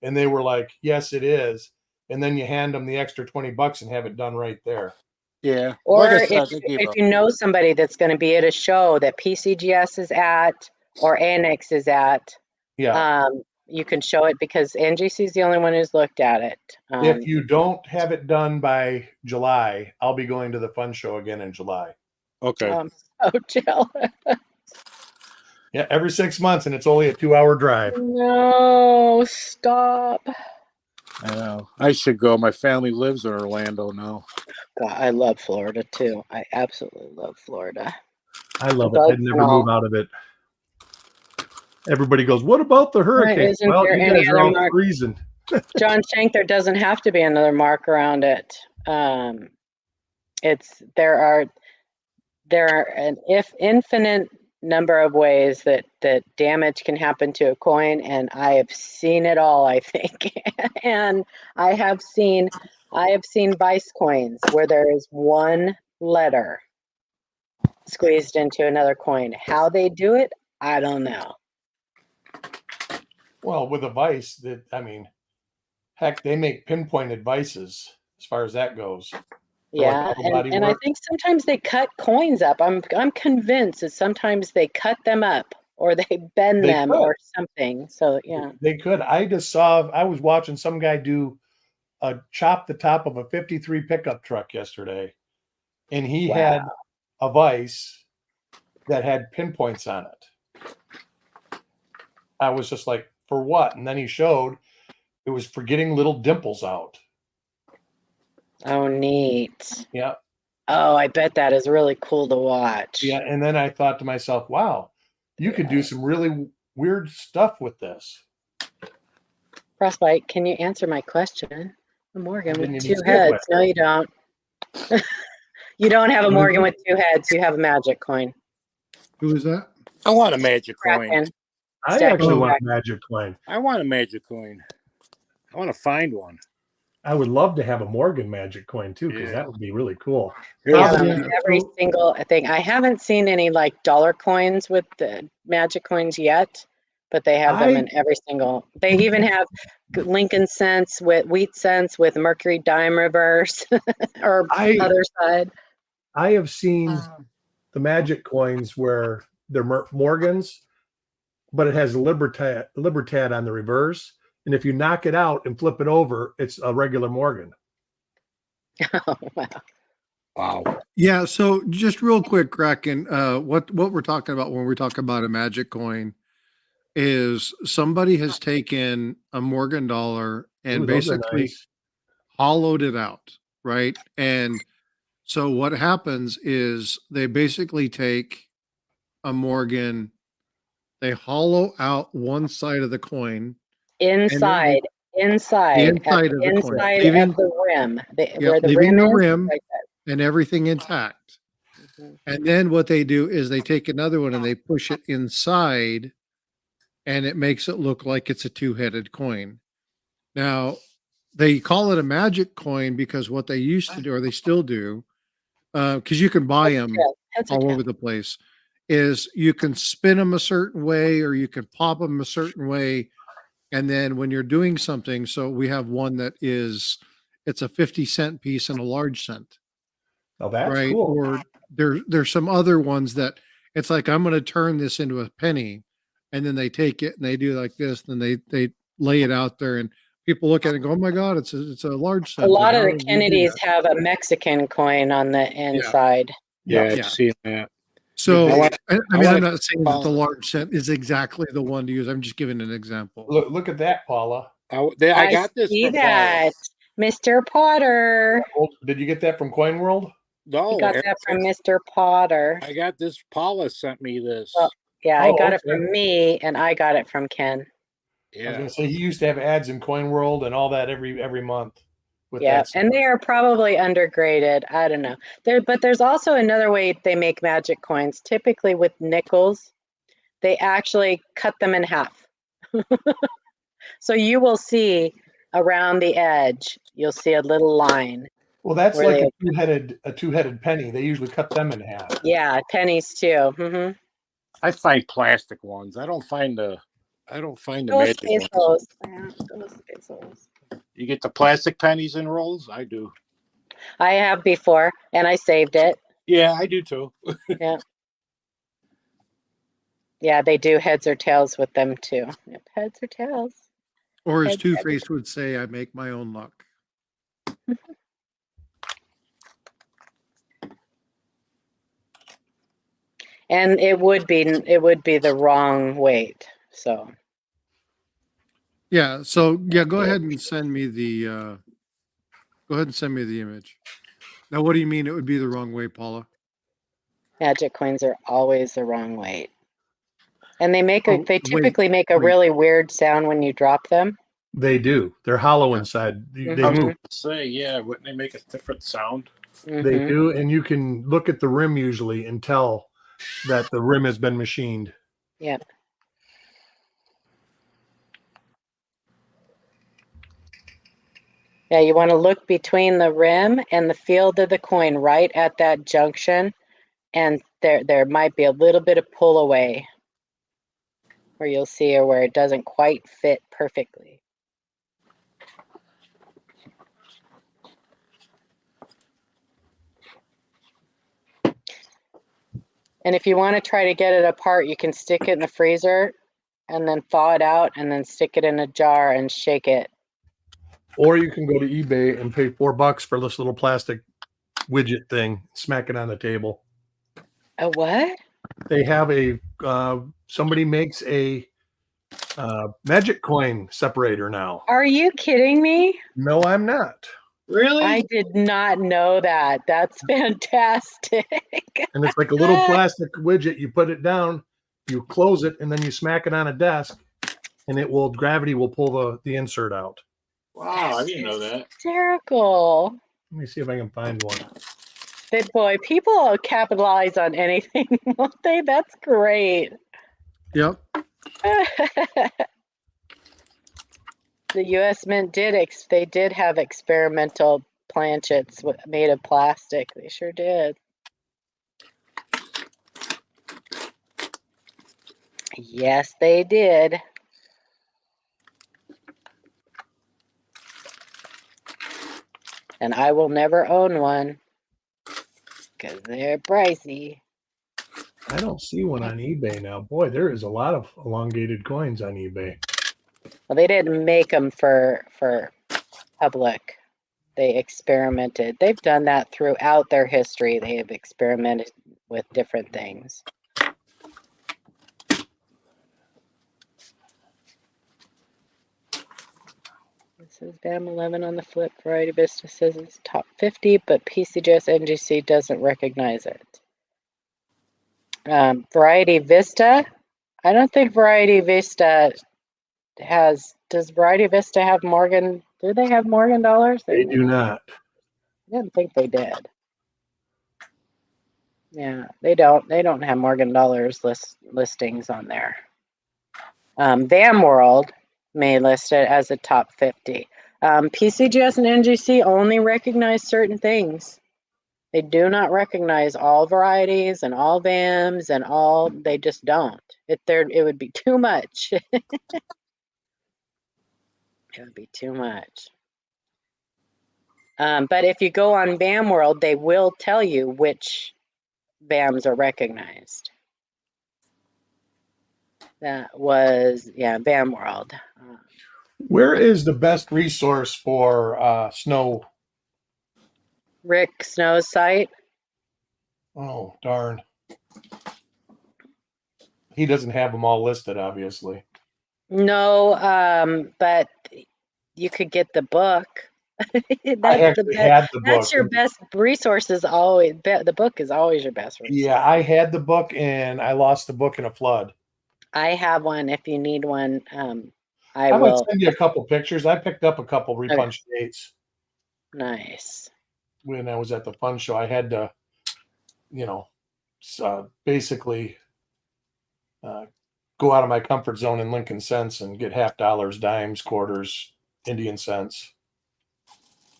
and they were like, yes, it is. And then you hand them the extra $20 and have it done right there. Yeah. Or Like I said, if you know somebody that's going to be at a show that PCGS is at or Annex is at, Yeah. you can show it, because NGC is the only one who's looked at it. If you don't have it done by July, I'll be going to the fun show again in July. Okay. I'm so jealous. Yeah, every 6 months, and it's only a 2-hour drive. No, stop. I know. I should go. My family lives in Orlando now. God, I love Florida too. I absolutely love Florida. I love it. Dogs I'd never and all. move out of it. Everybody goes, what about the hurricane? isn't Well, there you any guys are other all mark- freezing. John Shank, there doesn't have to be another mark around it. There are an infinite number of ways that damage can happen to a coin, and I have seen it all, I think. And I have seen vice coins where there is one letter squeezed into another coin. How they do it, I don't know. Well, with a vice, heck, they make pinpointed vices as far as that goes. Yeah, upper body and I work. think sometimes they cut coins up. I'm convinced that sometimes they cut them up or they bend They them could. or something. So yeah. They could. I was watching some guy do chop the top of a 53 pickup truck yesterday, and he had a vice that had pinpoints on it. I was just like, for what? And then he showed It was for getting little dimples out. Oh, neat. Yeah. Oh, I bet that is really cool to watch. Yeah. And then I thought to myself, wow, you could do some really weird stuff with this. Frostbite, can you answer my question? A Morgan didn't with even two see a heads. question. No, you don't. You don't have a What is Morgan it? with two heads. You have a magic coin. Who is that? I want a magic coin. Kraken. I Stack actually of want a Kraken. magic coin. I want a magic coin. I want to find one. I would love to have a Morgan magic coin too, because Yeah. that would be really cool. They have Probably, them in every single thing. I haven't seen any like dollar coins with the magic coins yet, but they have them in every single. They even have Lincoln cents with wheat cents with Mercury dime reverse or other side. I have seen the magic coins where they're Morgans, but it has Libertad on the reverse. And if you knock it out and flip it over, it's a regular Morgan. Oh, wow. Wow. Yeah. So just real quick, Kraken, what we're talking about when we talk about a magic coin is somebody has taken a Morgan dollar and Ooh, those are basically nice. hollowed it out, right? And so what happens is they basically take a Morgan, they hollow out one side of the coin, Inside the at inside the of the coin, inside leaving, of the rim, yeah, where the leaving rim the is. rim Like that. and everything intact. Mhm. And then what they do is they take another one and they push it inside, and it makes it look like it's a two-headed coin. Now, they call it a magic coin because what they used to do, or they still do, because you can buy them Heads or all tails? over the place, is you can spin them a certain way or you can pop them a certain way. And then when you're doing something, so we have one that is, it's a 50-cent piece and a large cent, Oh, that's right? cool. Or there's some other ones that it's like, I'm going to turn this into a penny. And then they take it and they do like this, then they lay it out there and people look at it and go, oh my God, it's a large A cent. lot of How the did you do Kennedys that? have a Mexican coin on the inside. Yeah, Yeah. I've seen that. So, I want- I I mean, I'm wanna not saying that the follow- large cent is exactly the one to use. I'm just giving an example. Look at that, Paula. I got this see from that, Mr. Potter. Did you get that from Coin World? Paula. You No, got that from Mr. Potter. I got this. Paula sent me this. Well, yeah, Oh, I got it okay. from me, and I got it from Ken. I was Yeah. going to say he used to have ads in Coin World and all that every month. With Yeah, that and they are probably undergraded. I don't know. But there's also another way they make magic coins. Typically with nickels, they actually cut them in half. So you will see around the edge, you'll see a little line. Well, that's where like they- a two-headed penny. They usually cut them in half. Yeah, pennies too. Mm-hmm. I find plastic ones. I don't find the Those magic ones. pesos. Yeah, those pesos. You get the plastic pennies in rolls? I do. I have before, and I saved it. Yeah, I do too. Yeah, they do heads or tails with them too. Yep, heads or tails. Or as Heads Two-Faced would say, I make my own luck. And it would be the wrong weight. So Yeah. So yeah, go ahead and send me the image. Now, what do you mean it would be the wrong way, Paula? magic coins are always the wrong weight. And they Oh, typically make a wait. really weird sound when you drop them. They do. They're hollow inside. They Mhm. move. Say, yeah, wouldn't they make a different sound? They Mhm. do, and you can look at the rim usually and tell that the rim has been machined. Yeah. Yeah, you want to look between the rim and the field of the coin right at that junction, and there might be a little bit of pull away where you'll see or where it doesn't quite fit perfectly. And if you want to try to get it apart, you can stick it in the freezer and then thaw it out and then stick it in a jar and shake it. Or you can go to eBay and pay $4 for this little plastic widget thing, smack it on the table. A what? They have somebody makes a Magic coin separator now. Are you kidding me? No, I'm not. Really? I did not know that. That's fantastic. And it's like a little plastic widget. You put it down, you close it, and then you smack it on a desk, and gravity will pull the insert out. Wow, I didn't know that. Hysterical. Let me see if I can find one. But boy, people capitalize on anything, won't they? That's great. Yep. The U.S. Mint they did have experimental planchets made of plastic. They sure did. Yes, they did. And I will never own one because they're pricey. I don't see one on eBay now. Boy, there is a lot of elongated coins on eBay. Well, they didn't make them for public. They experimented. They've done that throughout their history. They have experimented with different things. This is BAM 11 on the flip. Variety Vista says it's top 50, but PCGS NGC doesn't recognize it. Variety Vista? I don't think Variety Vista does Variety Vista have Morgan? Do they have Morgan dollars? They do not. I didn't think they did. Yeah, they don't. They don't have Morgan dollars listings on there. Vam World may list it as a top 50. PCGS and NGC only recognize certain things. They do not recognize all varieties and all VAMs and all. They just don't. It would be too much. It would be too much. But if you go on VAM World, they will tell you which VAMs are recognized. That was, VAM World. Where is the best resource for snow? Rick Snow's site. Oh, darn. He doesn't have them all listed, obviously. No, but you could get the book. I actually had the book. That's your best resources always. The book is always your best resource. Yeah, I had the book and I lost the book in a flood. I have one if you need one. I will send you a couple pictures. I picked up a couple repunched dates. Nice. When I was at the fun show, I had to, basically go out of my comfort zone in Lincoln cents and get half dollars, dimes, quarters, Indian cents.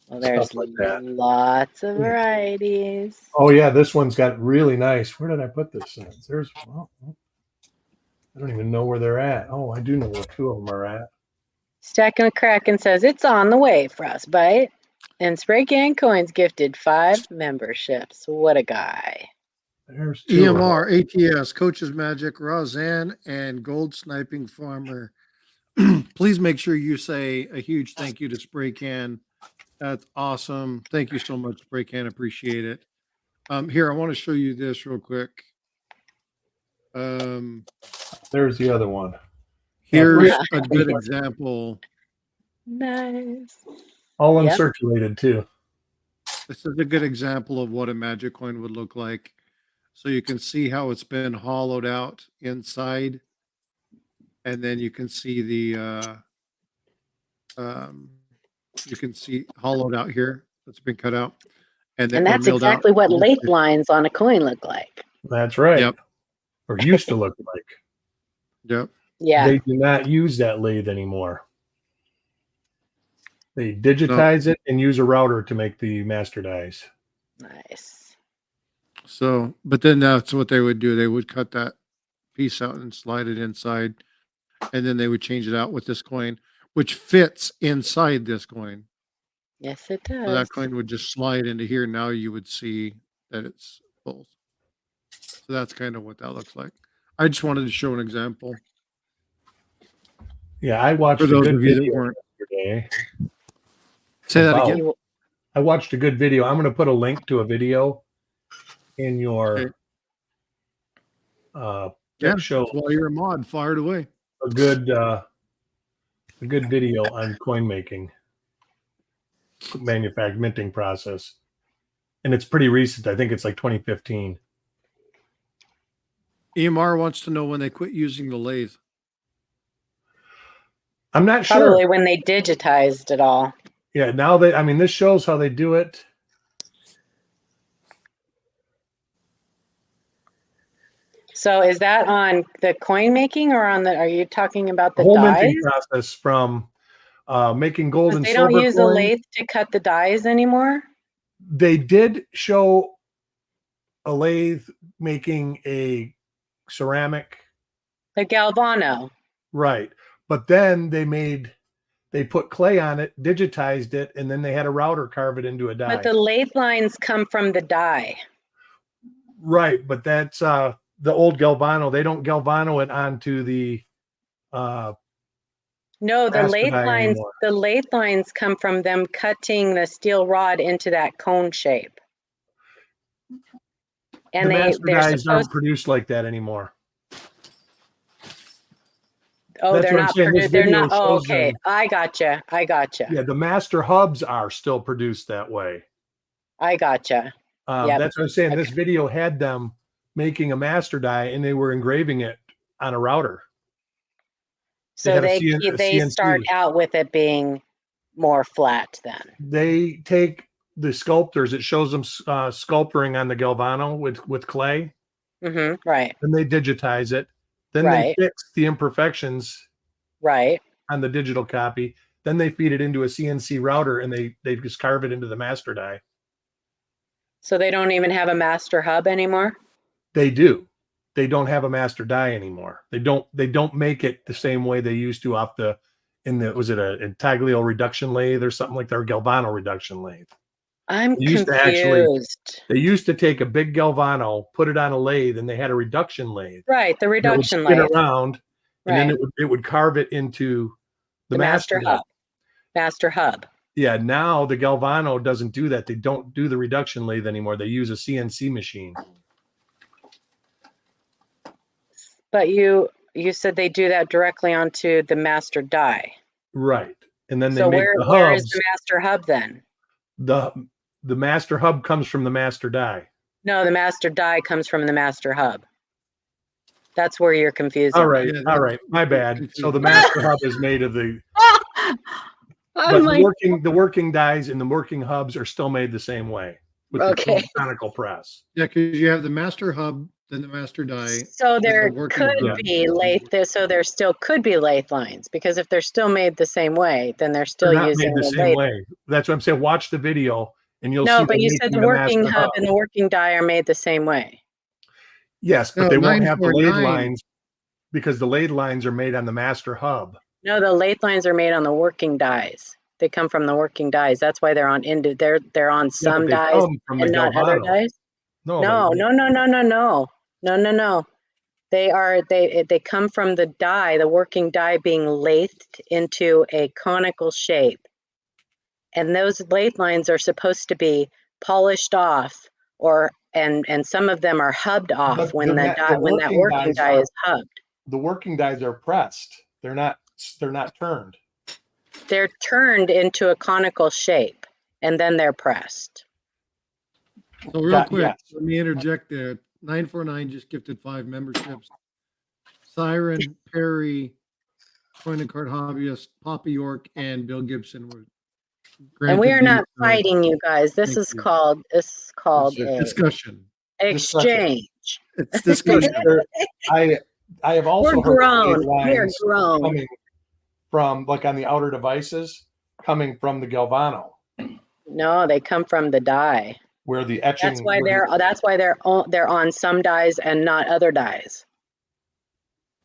Well, there's like lots of varieties. Oh yeah, this one's got really nice. Where did I put this? There's. Well, I don't even know where they're at. Oh, I do know where two of them are at. Stacking a Kraken says it's on the way, Frostbite. And Spray Can Coins gifted 5 memberships. What a guy. There's two EMR, ATS, Coach's Magic, Roseanne, and Gold Sniping Farmer. Please make sure you say a huge thank you to Spray Can. That's awesome. Thank you so much, Spray Can. Appreciate it. Here, I want to show you this real quick. There's the other one. Here's a good example. Nice. All uncirculated too. This is a good example of what a magic coin would look like. So you can see how it's been hollowed out inside. And then you can see the you can see hollowed out here. That's been cut out. And that's exactly what lake lines on a coin look like. That's right. Yep. Or used to look like. Yep. Yeah. They do not use that lathe anymore. They digitize it and use a router to make the master dies. Nice. So, but then that's what they would do. They would cut that piece out and slide it inside. And then they would change it out with this coin, which fits inside this coin. Yes, it does. So that coin would just slide into here. Now you would see that it's full. So that's kind of what that looks like. I just wanted to show an example. Yeah, I watched a good video yesterday. Say that again. I watched a good video. I'm going to put a link to a video in your show. While you're a mod, fire it away. a good video on coin making, minting process, and it's pretty recent. I think it's like 2015. EMR wants to know when they quit using the lathe. I'm not sure. Probably when they digitized it all. Yeah, now I mean, this shows how they do it. So is that on the coin making or on the, are you talking about the Whole dies? minting process from making gold and They silver don't use a coins. lathe to cut the dies anymore? They did show a lathe making a ceramic, The Galvano. right? But then they put clay on it, digitized it, and then they had a router carve it into a die. But the lathe lines come from the die. Right, but that's the old Galvano. They don't Galvano it onto the No, the master lathe die lines, anymore. the lathe lines come from them cutting the steel rod into that cone shape. And The master they're dies aren't supposed, produced like that anymore. oh, That's they're what I'm not saying. This produced. They're video not, oh, shows okay. them. I gotcha. I gotcha. Yeah, the master hubs are still produced that way. I gotcha. Yep. That's what I'm saying. Okay. This video had them making a master die, and they were engraving it on a router. So had a they CNC. start out with it being more flat then. They take the sculptors. It shows them sculpturing on the Galvano with clay. Mm-hmm. Right. Then they digitize it. Then Right. they fix the imperfections Right. on the digital copy. Then they feed it into a CNC router, and they just carve it into the master die. So they don't even have a master hub anymore? They do. They don't have a master die anymore. They don't make it the same way they used to was it a intaglio reduction lathe or something like that, or Galvano reduction lathe? I'm They used confused. They used to take a big Galvano, put it on a lathe, and they had a reduction lathe. Right, the That would reduction spin lathe. around, and Right. then it would carve it into the master die. hub. Master hub. Yeah, now the Galvano doesn't do that. They don't do the reduction lathe anymore. They use a CNC machine. But you said they do that directly onto the master die. Right. And then they So make where the is hubs. the master hub then? The master hub comes from the master die. No, the master die comes from the master hub. That's where you're confusing. All right. me. Yeah, All right. My bad. So the confusing. master hub is made of the but I'm like, the working dies and the working hubs are still made the same way with Okay. the conical press. Yeah, because you have the master hub, then the master die. so there the working could hub. be so there still could be lathe lines, because if they're still made the same way, then they're still They're not using made the the same lathe. way. That's what I'm saying. Watch the video and you'll see. No, but them you said making the working master hub and the working die are made the same way. Yes, but No, they won't have the lathe 949. lines because the lathe lines are made on the master hub. No, the lathe lines are made on the working dies. They come from the working dies. That's why they're on they're on Yeah, some but they dies come from the and not other Galvano. dies. No, No. They come from the die, the working die being lathed into a conical shape. And those lathe lines are supposed to be polished off, and some of them are hubbed off But when that working dies die are- is hubbed. the working dies are pressed. They're not turned. They're turned into a conical shape and then they're pressed. So real quick, yes. let me interject there. 949 just gifted 5 memberships. Siren, Perry, Coin and Card Hobbyist, Papa York, and Bill Gibson were granted. And we are these, not fighting, you guys. This thank is you. called a discussion. exchange. It's discussion. I have also We're heard grown. lathe We are lines grown. coming from, like on the outer devices, coming from the Galvano, No, they come from the die. where the etching. That's why they're on some dies and not other dies.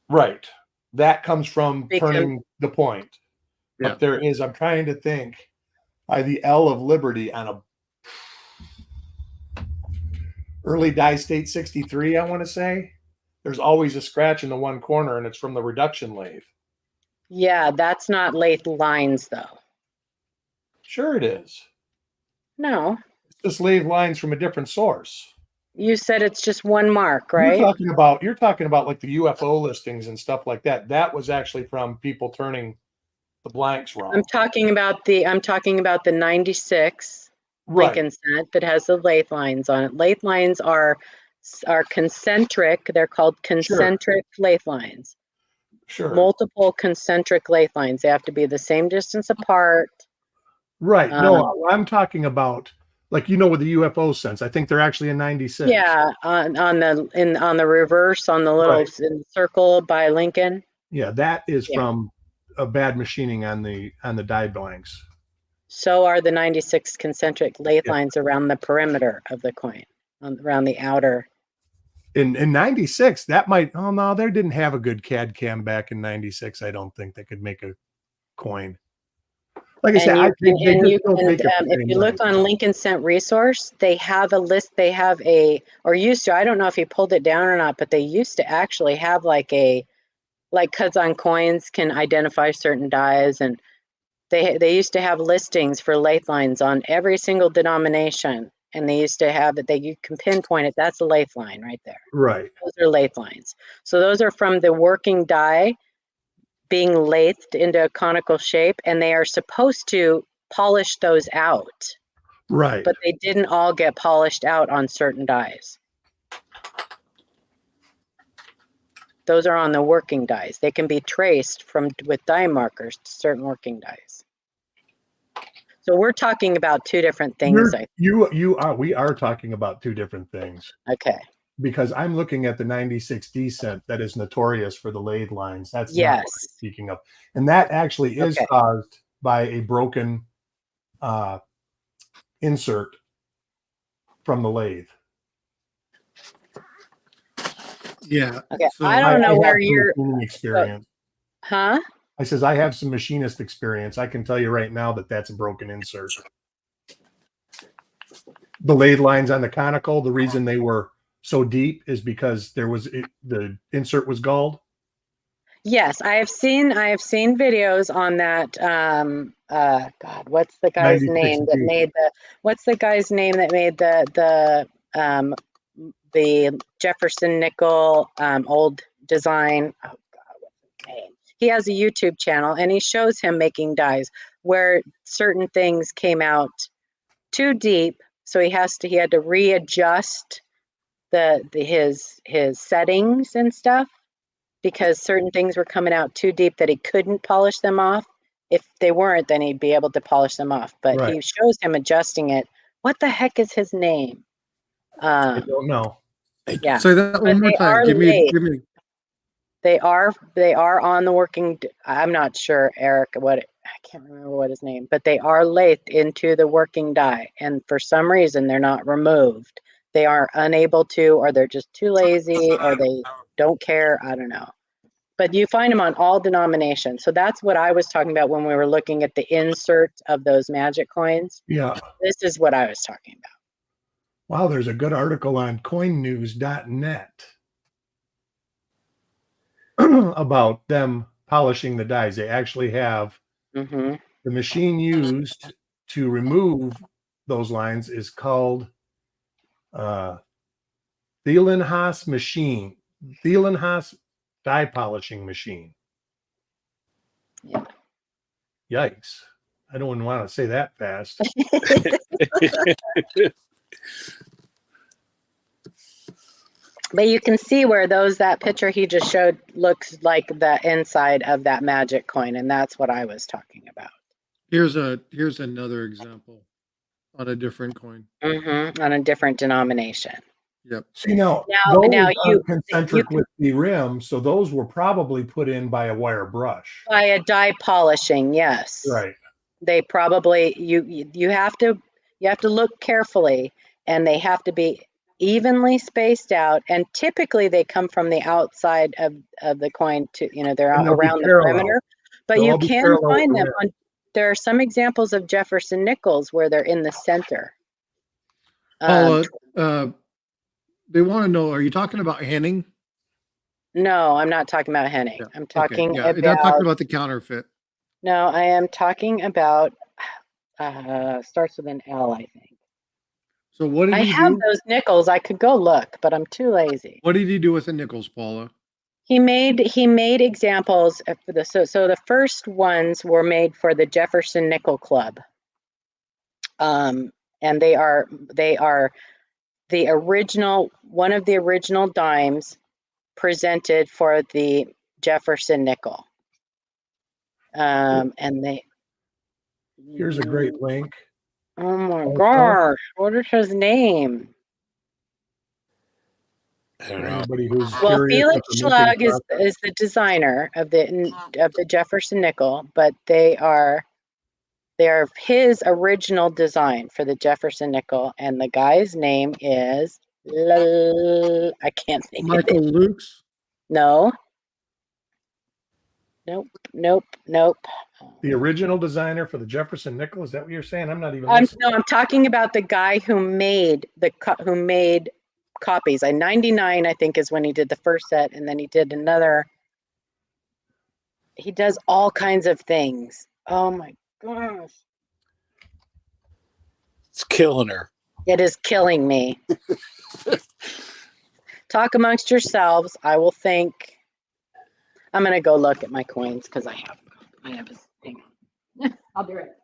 Right. That comes from Because- turning the point. Yeah. But there is, I'm trying to think, by the L of Liberty on a early die state 63, I want to say, there's always a scratch in the one corner, and it's from the reduction lathe. Yeah, that's not lathe lines though. Sure it is. No. It's just lathe lines from a different source. You said it's just one mark, You're right? talking about like the UFO listings and stuff like that. That was actually from people turning the blanks wrong. I'm talking about the 96 Right. Lincoln cent that has the lathe lines on it. Lathe lines are concentric. They're called concentric lathe lines. Sure. Multiple concentric lathe lines. They have to be the same distance apart. Right. No, I'm talking about like with the UFO sense. I think they're actually in 96. Yeah, on the reverse on the little circle by Lincoln. Yeah, that is from a bad machining on the die blanks. So are the 96 concentric lathe lines around the perimeter of the coin, around the outer. In 96, that might. Oh no, they didn't have a good CAD cam back in 96. I don't think they could make a coin. Like I said, if you look on Lincoln Cent Resource, they have a list. They have or used to. I don't know if he pulled it down or not, but they used to actually have like Kazan Coins can identify certain dies, and they used to have listings for lathe lines on every single denomination, and they used to have it that you can pinpoint it. That's a lathe line right there. Right. Those are lathe lines. So those are from the working die being lathed into a conical shape, and they are supposed to polish those out. Right. But they didn't all get polished out on certain dies. Those are on the working dies. They can be traced with die markers to certain working dies. So we're talking about two different things. We are talking about two different things. Okay. Because I'm looking at the 96 decent that is notorious for the lathe lines. That's not what I'm speaking of. And that actually is caused by a broken insert from the lathe. Yeah. Okay. So I don't know where you're experience. Huh? I says I have some machinist experience. I can tell you right now that that's a broken insert. The lathe lines on the conical, the reason they were so deep is because the insert was galled. Yes, I have seen videos on that. God, what's the guy's name that made the Jefferson nickel old design? Oh God, what's his name? He has a YouTube channel and he shows him making dies where certain things came out too deep, so he had to readjust his settings and stuff, because certain things were coming out too deep that he couldn't polish them off. If they weren't, then he'd be able to polish them off. But he shows him adjusting it. What the heck is his name? I don't know. Yeah. Say that one more time. Give me. They are on the working. I'm not sure, Eric. I can't remember what his name, but they are lathed into the working die, and for some reason they're not removed. They are unable to, or they're just too lazy, or they don't care. I don't know. But you find them on all denominations. So that's what I was talking about when we were looking at the insert of those magic coins. Yeah. This is what I was talking about. Wow, there's a good article on coinnews.net about them polishing the dies. They actually have the machine used to remove those lines is called Thielenhaus machine. Thielenhaus die polishing machine. Yeah. Yikes. I don't want to say that fast. But you can see where that picture he just showed looks like the inside of that magic coin, and that's what I was talking about. Here's another example on a different coin. On a different denomination. Yep. See now you concentric with the rim, so those were probably put in by a wire brush. By a die polishing, yes. Right. They probably you have to look carefully, and they have to be evenly spaced out, and typically they come from the outside of the coin to they're around the perimeter, but you can find them on. There are some examples of Jefferson nickels where they're in the center. They want to know, are you talking about Henning? No, I'm not talking about Henning. Yeah. I'm talking about. You're not talking about the counterfeit. No, I am talking about starts with an L, I think. So what did I he have do? those nickels. I could go look, but I'm too lazy. What did he do with the nickels, Paula? He made examples of the so the first ones were made for the Jefferson Nickel Club. And they are the original, one of the original dimes presented for the Jefferson nickel. And they Here's a great link. Oh my Also, gosh, what is his name? I for don't know. anybody who's Well, curious Felix what the minting Schlug is the designer of the Jefferson nickel, but they are his original design for the Jefferson nickel, and the guy's name is I can't think of Michael it. Lukes? No. Nope. the original designer for the Jefferson nickel. Is that what you're saying? I'm not even listening. I'm talking about the guy who made copies. 99, I think, is when he did the first set, and then he did another. He does all kinds of things. Oh my gosh. It's killing her. It is killing me. Talk amongst yourselves. I will think. I'm gonna go look at my coins because I have his thing. I'll be right back.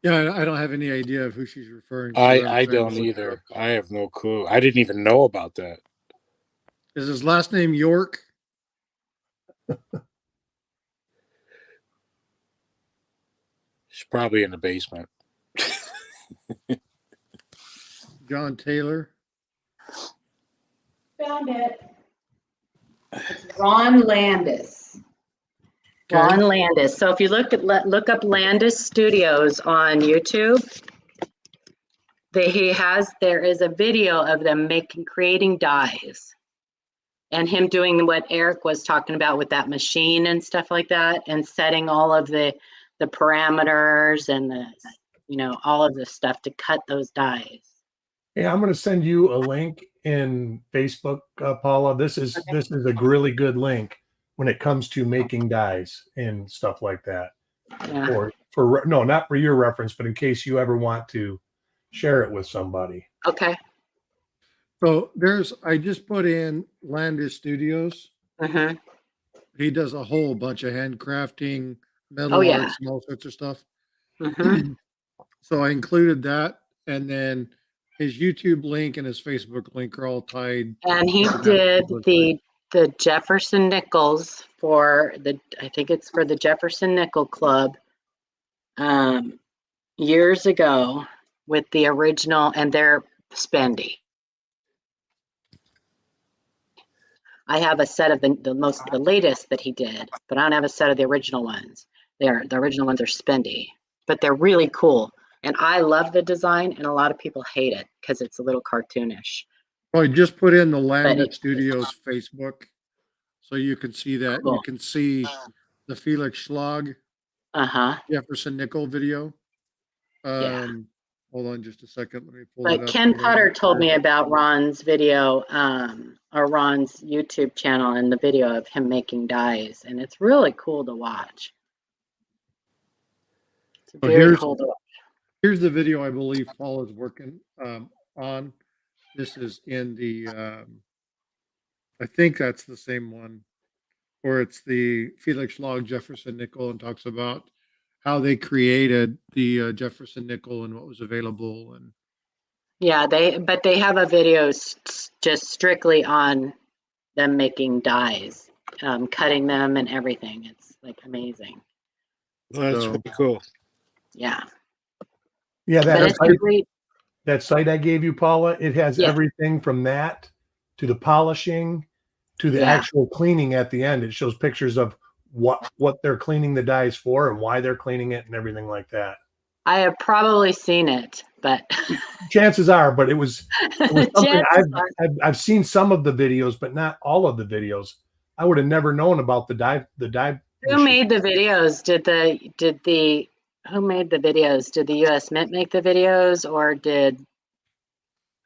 Yeah, I don't have any idea of who she's referring to. I I'm trying don't to look it either. up. I have no clue. I didn't even know about that. Is his last name York? She's probably in the basement. John Taylor? Found it. It's Ron Landis. Okay. Ron Landis. So if you look up Landis Studios on YouTube, there is a video of them creating dies, and him doing what Eric was talking about with that machine and stuff like that, and setting all of the parameters and all of the stuff to cut those dies. Yeah, I'm going to send you a link in Facebook, Paula. This is a really good link when it comes to making dies and stuff like that. Yeah. Or not for your reference, but in case you ever want to share it with somebody. Okay. So I just put in Landis Studios. Mm-hmm. He does a whole bunch of handcrafting, metal Oh, yeah. arts, and all sorts of stuff. Mm-hmm. So I included that, and then his YouTube link and his Facebook link are all tied. And he to that did website. the Jefferson Nickels I think it's for the Jefferson Nickel Club, years ago with the original, and they're spendy. I have a set of the latest that he did, but I don't have a set of the original ones. The original ones are spendy, but they're really cool. And I love the design, and a lot of people hate it because it's a little cartoonish. I just put in the Landis it's Studios Facebook, so you can see that. Cool. You can see the Felix Schlag Jefferson Nickel video. Yeah. Hold on just a second. Let me pull it But up. Ken Putter told me about Ron's video, or Ron's YouTube channel, and the video of him making dies, and it's really cool to watch. It's very cool to watch. Here's the video I believe Paul is working on. This is in the, I think that's the same one, where it's the Felix Log Jefferson Nickel and talks about how they created the Jefferson Nickel and what was available. And Yeah, they have a video just strictly on them making dies, cutting them and everything. It's like amazing. Well, that's pretty cool. Yeah. Yeah, But that site I gave you, Paula, it has everything from that to the polishing to the actual cleaning at the end. It shows pictures of what they're cleaning the dies for and why they're cleaning it and everything like that. I have probably seen it, but chances are, but it was something I've seen some of the videos, but not all of the videos. I would have never known about the dive. Who made the videos? Who made the videos? Did the US Mint make the videos, or did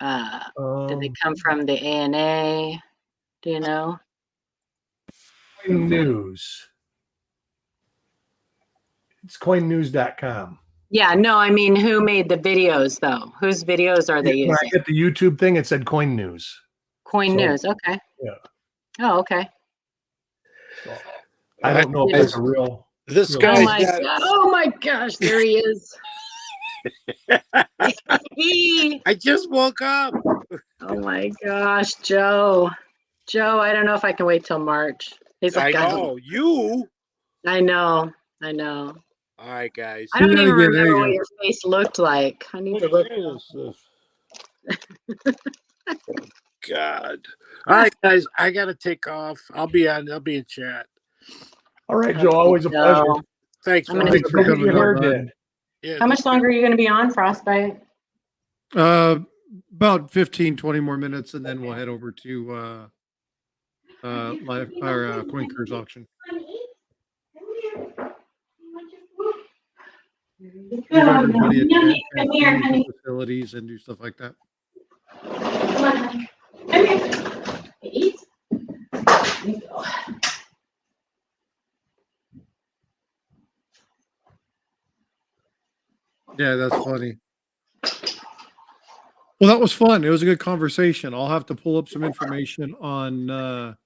they come from the ANA? Do you know? News. It's coinnews.com. Yeah, no, I mean, who made the videos though? Whose videos are they When I using? get the YouTube thing, it said Coin News. Coin So, News. Okay. yeah. Oh, okay. So, I don't know if Guys, that's a real. This real guy's thing. got. Oh my gosh, there he is. I just woke up. Oh my gosh, Joe. Joe, I don't know if I can wait till March. He's I like, know you. I know. I know. All right, guys. I don't You gotta even get- there remember you what go. your face looked like. I need What to look. is this? God. All right, guys. I gotta take off. I'll be in chat. All right, Joe. Always a pleasure. Joe. Thanks, I'm gonna- Ron. Thanks for Go get coming your hair on, bud. did. Yeah, How much longer are you going to be on Frostbite? About 15, 20 more minutes, and then we'll head over to live our Coinkers auction. Give everybody a chance to use the facilities and do stuff like that. Yeah, that's funny. Well, that was fun. It was a good conversation. I'll have to pull up some information on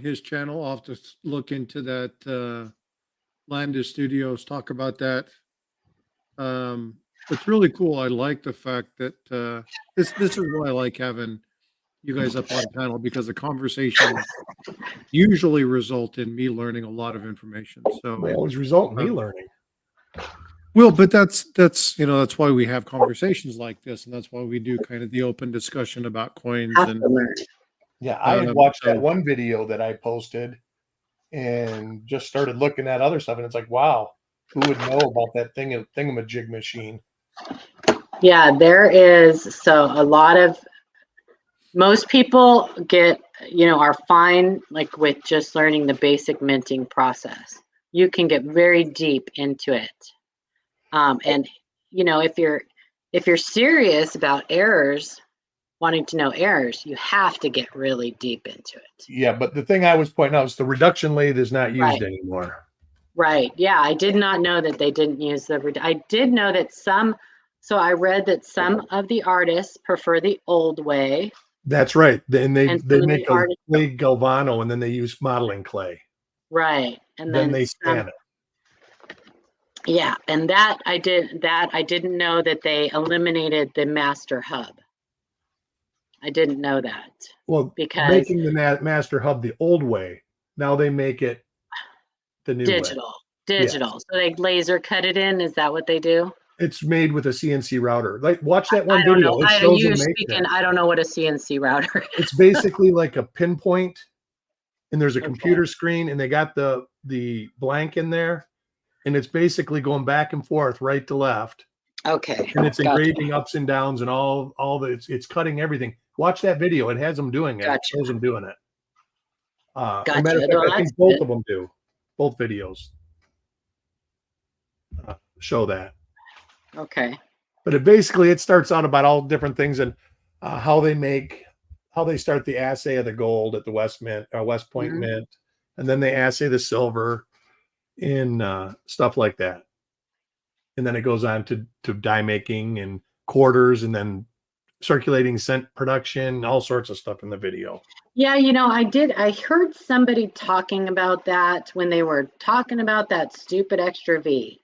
his channel. I'll have to look into that Landis Studios, talk about that. It's really cool. I like the fact that this is why I like having you guys up on panel, because the conversations usually result in me learning a lot of information. They So always result in me learning. well, but that's that's why we have conversations like this, and that's why we do kind of the open discussion about coins. Have And to learn. Yeah, I had watched that so- one video that I posted and just started looking at other stuff, and it's like, wow, who would know about that thingamajig machine? Yeah, there is. So a lot of, most people get, are fine like with just learning the basic minting process. You can get very deep into it. And if you're serious about errors, wanting to know errors, you have to get really deep into it. Yeah, but the thing I was pointing out is the reduction lathe is not used Right. anymore. Right. Yeah, I did not know that they didn't use I did know that so I read that some of the artists prefer the old way. That's right. And they And they some of make the a artists- clay galvano, and then they use modeling clay. Right. And Then they some- scan it. Yeah, and I didn't know that they eliminated the master hub. I didn't know that. Well, Because- making the master hub the old way, now they make it the new way. Digital. So they laser cut it in. Is that what they do? It's made with a CNC router. Like, watch that one I don't video. know. It I, shows you them make speaking, that. I don't know what a CNC router is. It's basically like a pinpoint, and there's a Okay. computer screen, and they got the blank in there, and it's basically going back and forth, right to left, Okay. and it's Gotcha. engraving ups and downs and all the it's cutting everything. Watch that video. It has them doing it. It Gotcha. shows them doing it. As a Gotcha. matter of fact, Well, I think that's both good. of them do. Both videos show that. Okay. But it starts out about all different things and how they start the assay of the gold at the West Point Mhm. Mint, and then they assay the silver in stuff like that. And then it goes on to die making and quarters, and then circulating cent production, all sorts of stuff in the video. Yeah, I heard somebody talking about that when they were talking about that stupid extra V.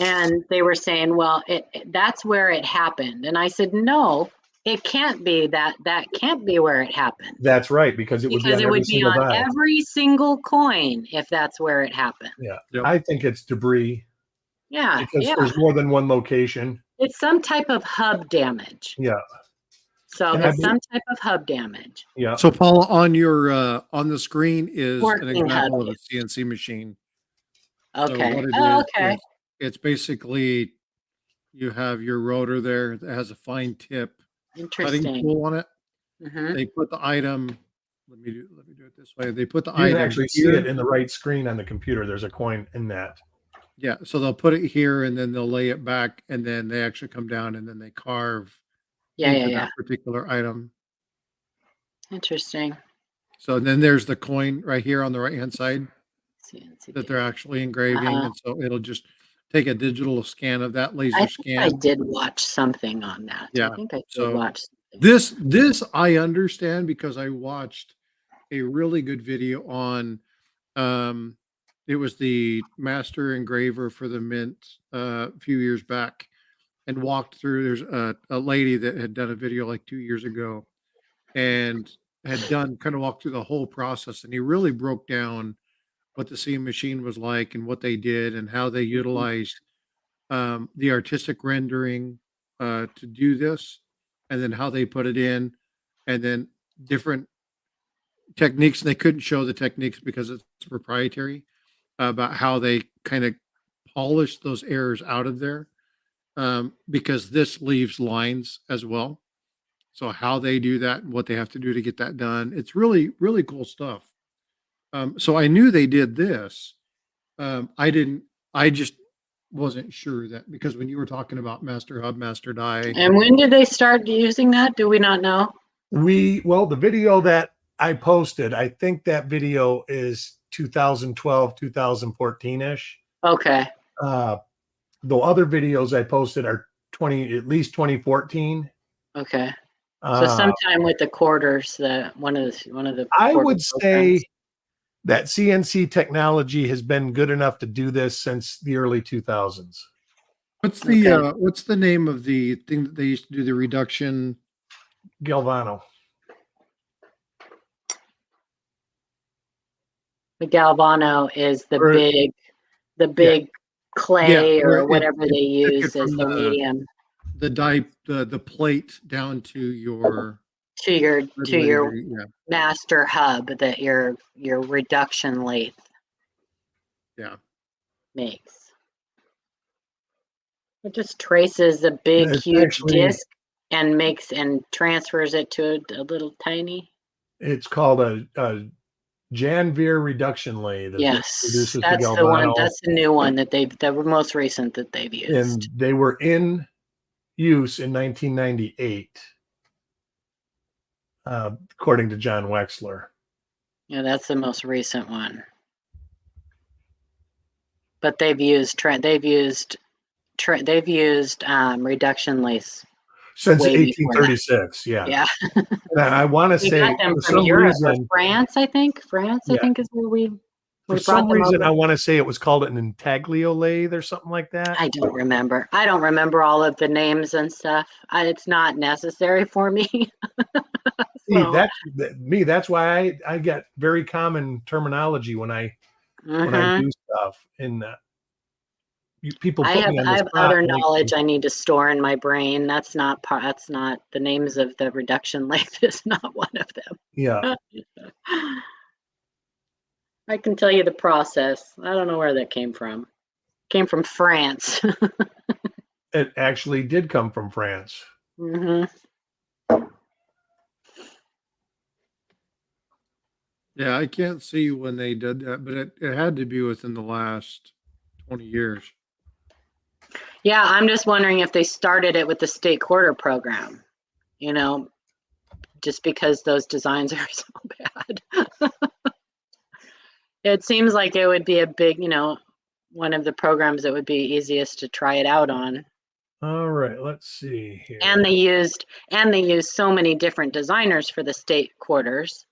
And they were saying, well, that's where it happened. And I said, no, it can't be that can't be where it happened. That's right, because it would be Because on it every would be single on die. every single coin if that's where it happened. Yeah. Yep. I think it's debris Yeah, because yeah. there's more than one location. It's some type of hub damage. Yeah. So And I it's some type of hub damage. Yeah. So Paula, on your on the screen is an Working example of hub. a CNC machine. Okay. So what it Oh, is, okay. it's basically you have your rotor there that has a fine tip cutting Interesting. tool on it. Hmm. They put the item. Let me do it this way. They put the You item can actually see here. it in the right screen on the computer. There's a coin in that. Yeah, so they'll put it here and then they'll lay it back and then they actually come down and then they carve Yeah, into yeah. that particular item. Interesting. So then there's the coin right here on the right hand side. CNC that they're tape. actually engraving, and so it'll just take a digital scan of that I laser think I scan. did watch something on that. I Yeah. think I did So watch something. this I understand because I watched a really good video on um it was the master engraver for the mint a few years back, and walked through. There's a lady that had done a video like 2 years ago and had done kind of walked through the whole process, and he really broke down what the seam machine was like and what they did and how they Mhm. utilized the artistic rendering to do this, and then how they put it in, and then different techniques. And they couldn't show the techniques because it's proprietary, about how they kind of polish those errors out of there, because this leaves lines as well. So how they do that and what they have to do to get that done, it's really really cool stuff. So I knew they did this. I didn't. I just wasn't sure that, because when you were talking about Master Hub, Master Die, And when did they start using that? Do we not know? Well, the video that I posted, I think that video is 2012, 2014-ish. Okay. The other videos I posted are at least 2014. Okay. So Uh, sometime with the quarters, one of the I quarter would programs. say that CNC technology has been good enough to do this since the early 2000s. Okay. what's the name of the thing that they used to do the reduction? Galvano. The Galvano is the Or- big Yeah, clay Where or whatever it they took use it as from their medium the die the plate down to your to your laser. Yeah, master hub that your reduction lathe yeah. makes. It just traces a big, it's huge actually disc and makes and transfers it to a little tiny. it's called a Janvier reduction lathe. Is what Yes, produces the that's the one. Galvano, That's the new one that the most recent that they've used. and they were in use in 1998, according to John Wexler. Yeah, that's the most recent one. But they've used reduction lace Since way before that. 1836, yeah. Yeah, And I want to we got say, them for from some Europe or reason, France. I think France. I yeah, think is where we for brought some them reason, over. I want to say it was called an intaglio lathe or something like that. I don't remember. I don't remember all of the names and stuff. It's not necessary for me. See, So, that's me. That's why I get very common terminology when I mhm. do stuff, and people I put have me on I the have spot. other And knowledge I need to store in my brain. That's not the names of the reduction lathe is not one of yeah, them. I can tell you the process. I don't know where that came from. Came from France. it actually did come from France. Hmm. Yeah, I can't see when they did that, but it had to be within the last 20 years. Yeah, I'm just wondering if they started it with the state quarter program, you know, just because those designs are so bad. It seems like it would be a big, one of the programs that would be easiest to try it out on. All right, let's see here. And they used so many different designers for the state quarters.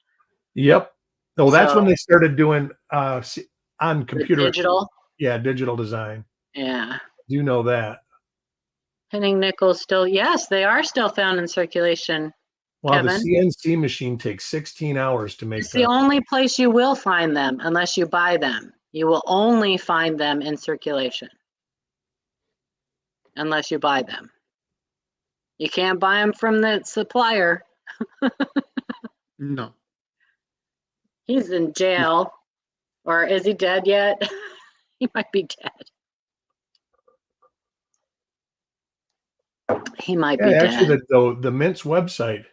Yep. Oh, that's when So they started doing on the computer. digital, Yeah, digital design. yeah. Do know that. Pinning nickels still, yes, they are still found in circulation, Wow, the Kevin. CNC machine takes 16 hours to make It's the only place you will find them unless you buy them. You will only find them in circulation unless you buy them. You can't buy them from the supplier. No. He's in jail. Or is he dead yet? He might be dead. He might be actually, dead. the Mint's website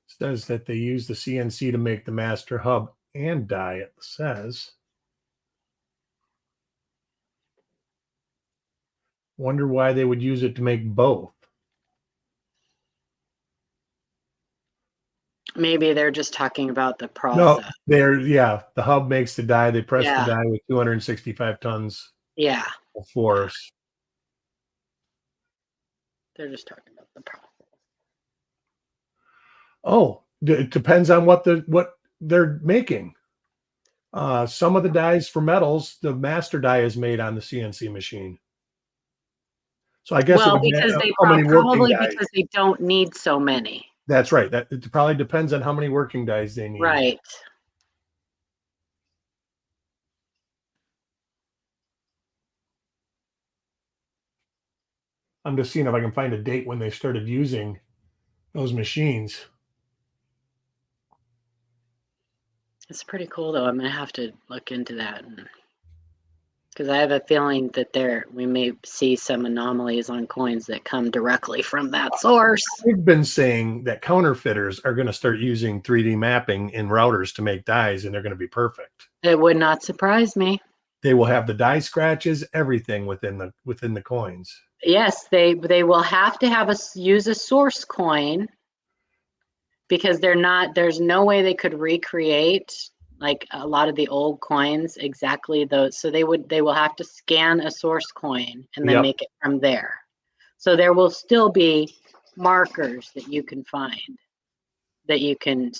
says that they use the CNC to make the master hub and die. It says. Wonder why they would use it to make both. Maybe they're just talking about the No, process. the hub makes the die. They press Yeah. the die with 265 tons Yeah, of force. they're just talking about the process. Oh, it depends on what they're making. Some of the dies for metals, the master die is made on the CNC machine. So I guess it Well, would because they how many working probably dies. because they don't need so many. That's right. That it probably depends on how many working dies they need. Right. I'm just seeing if I can find a date when they started using those machines. It's pretty cool though. I'm gonna have to look into that because I have a feeling that we may see some anomalies on coins that come directly from that source. I've been saying that counterfeiters are going to start using 3D mapping in routers to make dies, and they're going to be perfect. It would not surprise me. They will have the die scratches, everything within the coins. Yes, they will have to use a source coin because there's no way they could recreate like a lot of the old coins exactly those. So they will have to scan a source coin and then make it from there. So there will still be markers that you can find that you can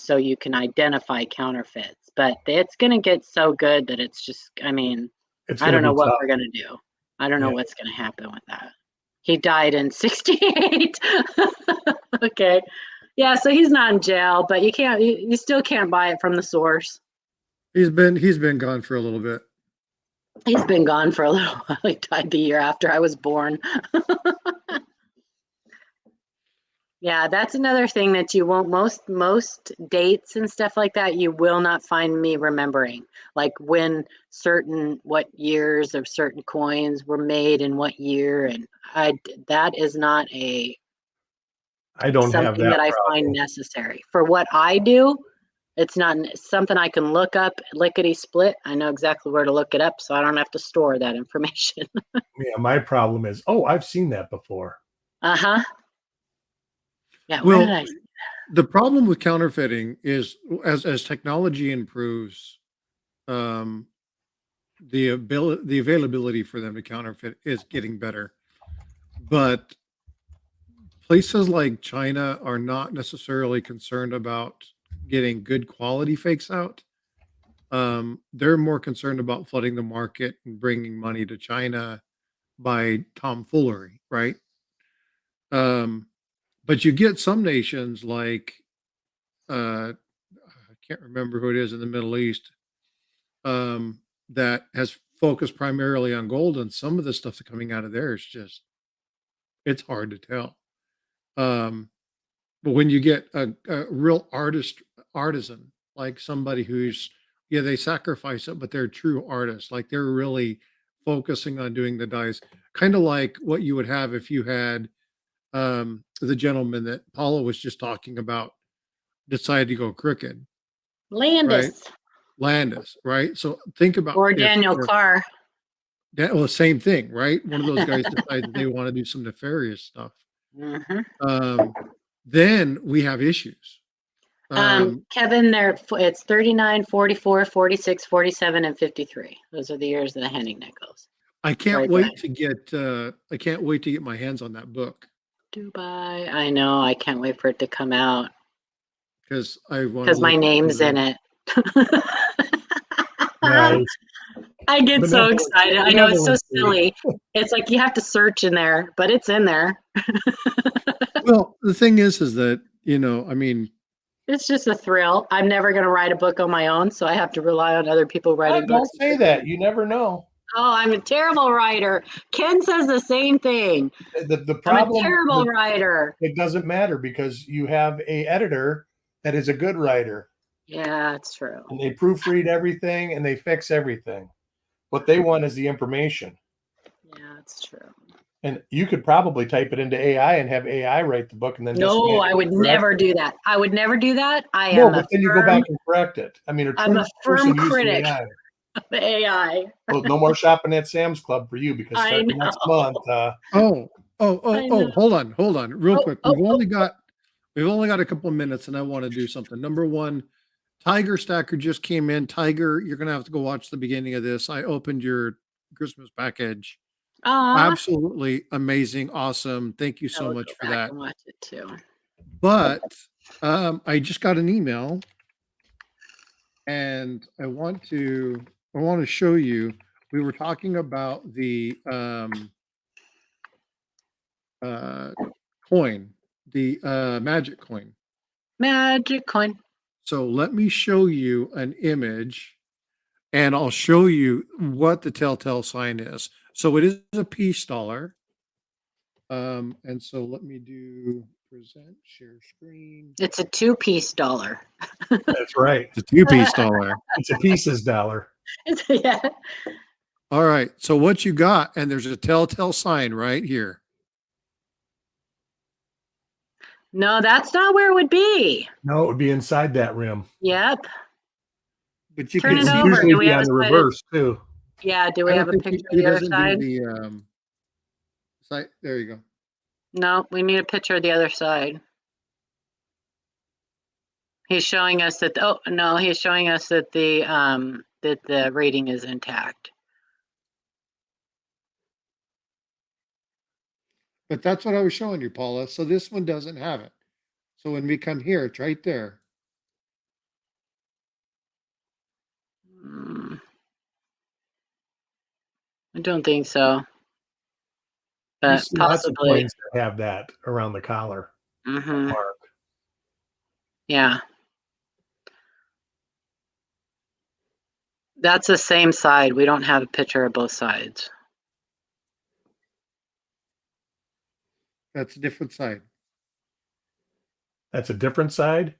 identify counterfeits. But it's going to get so good that it's just, I mean, I don't know what we're going to do. I don't know what's going to happen with that. He died in 68. Okay. Yeah, so he's not in jail, but you still can't buy it from the source. He's been gone for a little bit. He's been gone for a little while. He died the year after I was born. Yeah, that's another thing that you won't most dates and stuff like that, you will not find me remembering. Like what years of certain coins were made in what year, and that is not something that I find necessary. For what I do, it's not something I can look up lickety split. I know exactly where to look it up, so I don't have to store that information. Yeah, my problem is, I've seen that before. Uh-huh. Yeah, Well, where did I see that? The problem with counterfeiting is as technology improves, the availability for them to counterfeit is getting better. But places like China are not necessarily concerned about getting good quality fakes out. They're more concerned about flooding the market and bringing money to China by tomfoolery, right? But you get some nations like I can't remember who it is in the Middle East that has focused primarily on gold, and some of the stuff that's coming out of there is just it's hard to tell. But when you get a real artisan, like somebody who's they sacrifice it, but they're true artists, like they're really focusing on doing the dice, kind of like what you would have if you had the gentleman that Paula was just talking about decided to go crooked. Landis. Right? Landis, right? So think about or Daniel Carr. Well, same thing, right? One of those guys decides that they want to do some nefarious stuff. Mm-hmm. Then we have issues. Kevin, it's 39, 44, 46, 47, and 53. Those are the years of the Henning Nichols. I can't wait to get my hands on that book. Dubai. I know. I can't wait for it to come out. Because my name's in it. Nice. I get so excited. I know it's so silly. It's like you have to search in there, but it's in there. Well, the thing is that, I mean, it's just a thrill. I'm never going to write a book on my own, so I have to rely on other people writing books. Don't say that. You never know. Oh, I'm a terrible writer. Ken says the same thing. The problem, I'm a terrible writer. It doesn't matter because you have an editor that is a good writer. Yeah, it's true. And they proofread everything and they fix everything. What they want is the information. Yeah, it's true. And you could probably type it into AI and have AI write the book and then no, I would never do that. I would never do that. But then you go back and correct it. I mean, I'm a firm critic of AI. Well, no more shopping at Sam's Club for you because starting next month. Hold on, real quick. We've only got a couple of minutes and I want to do something. Number one, Tiger Stacker just came in. Tiger, you're going to have to go watch the beginning of this. I opened your Christmas package. Aw, Absolutely amazing. Awesome. Thank you I so will much go for back that. and watch it too. But I just got an email and I want to show you. We were talking about the coin, the magic coin. Magic coin. So let me show you an image and I'll show you what the telltale sign is. So it is a peace dollar. And so let me do present share screen. It's a 2-piece dollar. That's right. It's a 2-piece dollar. It's a pieces dollar. Yeah. All right. So what you got, and there's a telltale sign right here. No, that's not where it would be. No, it would be inside that rim. Yep. But you Turn can it see over. Usually Do we be have on a the side? reverse too. Yeah. Do we I have don't a think picture he of the other doesn't side? do the site. There you go. No, we need a picture of the other side. He's showing us that. Oh no, he's showing us that the rating is intact. But that's what I was showing you, Paula. So this one doesn't have it. So when we come here, it's right there. I don't think so, You but see lots of possibly. coins that have that around the collar Mm-hmm. mark. Yeah. That's the same side. We don't have a picture of both sides. That's a different side. That's a different side.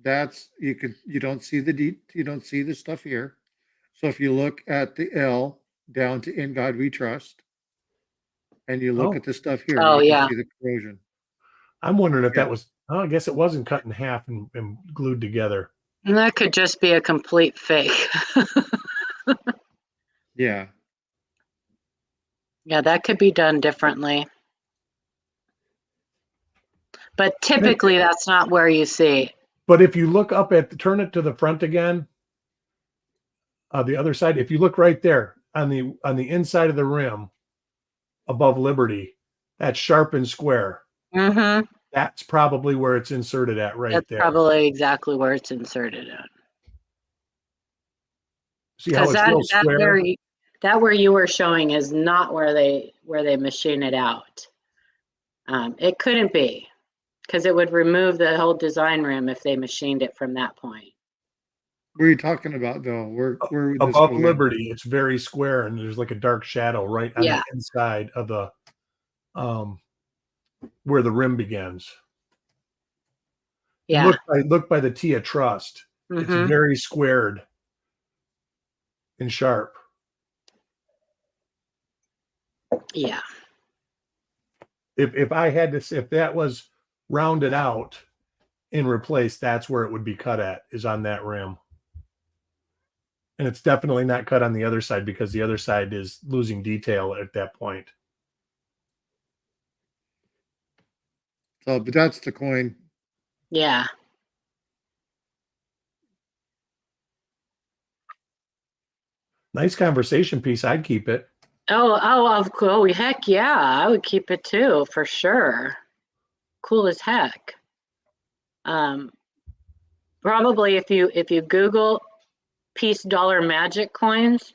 That's you don't see you don't see the stuff here. So if you look at the L down to In God We Trust, and you look Oh. at the stuff here, Oh, you yeah. can see the corrosion. I'm wondering if Yeah. that was. Oh, I guess it wasn't cut in half and glued together. And that could just be a complete fake. Yeah. Yeah, that could be done differently. But typically that's not where you see. But if you look up turn it to the front again, the other side. If you look right there on the inside of the rim, above Liberty, that's sharp and square. Mm-hmm. That's probably where it's inserted at right That's there. probably exactly where it's inserted at. See how Because it's real square? that where you were showing is not where they machine it out. It couldn't be, because it would remove the whole design rim if they machined it from that point. What are you talking about though? Where would this Above go in? Liberty, it's very square, and there's like a dark shadow right on the inside of the where the rim begins. Yeah. Look by the T of Trust. Mm-hmm. It's very squared and sharp. Yeah. If I had to, if that was rounded out and replaced, that's where it would be cut at, is on that rim. And it's definitely not cut on the other side, because the other side is losing detail at that point. So, but that's the coin. Yeah. Nice conversation piece. I'd keep it. Oh, heck yeah. I would keep it too, for sure. Cool as heck. Probably if you Google peace dollar magic coins,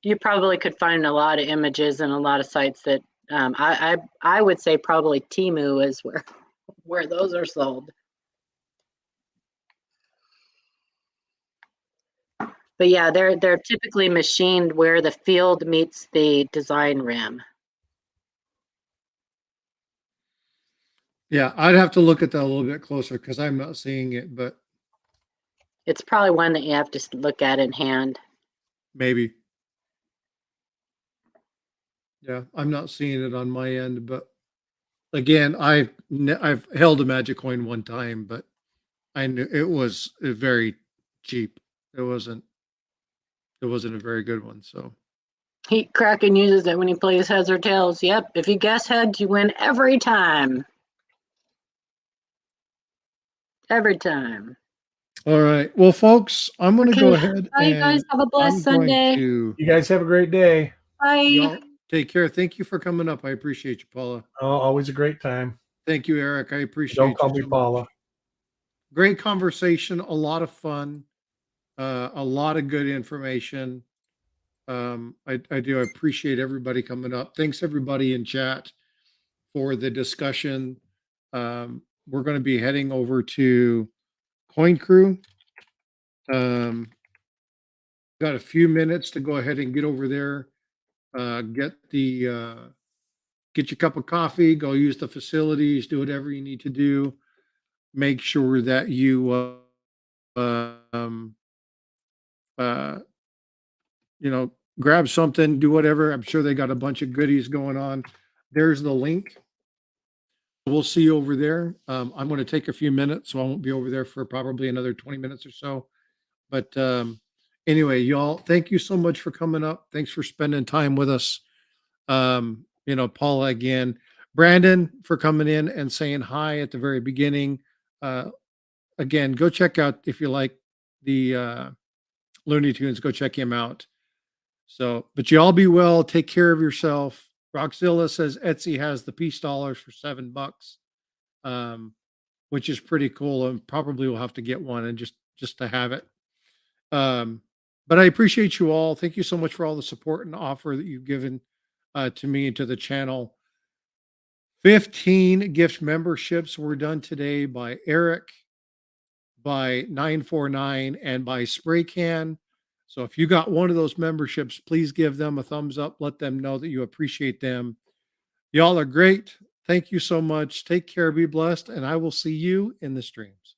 you probably could find a lot of images and a lot of sites that I would say probably Temu is where those are sold. But yeah, they're typically machined where the field meets the design rim. Yeah, I'd have to look at that a little bit closer because I'm not seeing it, but It's probably one that you have to look at in hand. maybe. Yeah, I'm not seeing it on my end, but again, I've held a magic coin one time, but I knew it was very cheap. It wasn't a very good one. So Heat Kraken uses it when he plays heads or tails. Yep, if you guess heads, you win every time. Every time. All right. Well, folks, I'm going to go Okay. ahead Bye, guys. and Have a blessed I'm going Sunday. to You guys have a great day. Bye. y'all take care. Thank you for coming up. I appreciate you, Paula. Oh, always a great time. Thank you, Eric. I appreciate Don't you call me so Paula. much. Great conversation, a lot of fun, a lot of good information. I do appreciate everybody coming up. Thanks everybody in chat for the discussion. We're going to be heading over to Coin Crew. Got a few minutes to go ahead and get over there. Get your cup of coffee, go use the facilities, do whatever you need to do. Make sure that you um, uh, grab something, do whatever. I'm sure they got a bunch of goodies going on. There's the link. We'll see you over there. I'm going to take a few minutes, so I won't be over there for probably another 20 minutes or so. But anyway, y'all, thank you so much for coming up. Thanks for spending time with us. Paula again, Brandon for coming in and saying hi at the very beginning. Again, go check out if you like the Looney Tunes, go check him out. So, but you all be well. Take care of yourself. Roxzilla says Etsy has the peace dollars for $7, which is pretty cool. And probably will have to get one and just to have it. But I appreciate you all. Thank you so much for all the support and offer that you've given to me and to the channel. 15 gift memberships were done today by Eric, by 949, and by Spray Can. So if you got one of those memberships, please give them a thumbs up. Let them know that you appreciate them. Y'all are great. Thank you so much. Take care. Be blessed. And I will see you in the streams.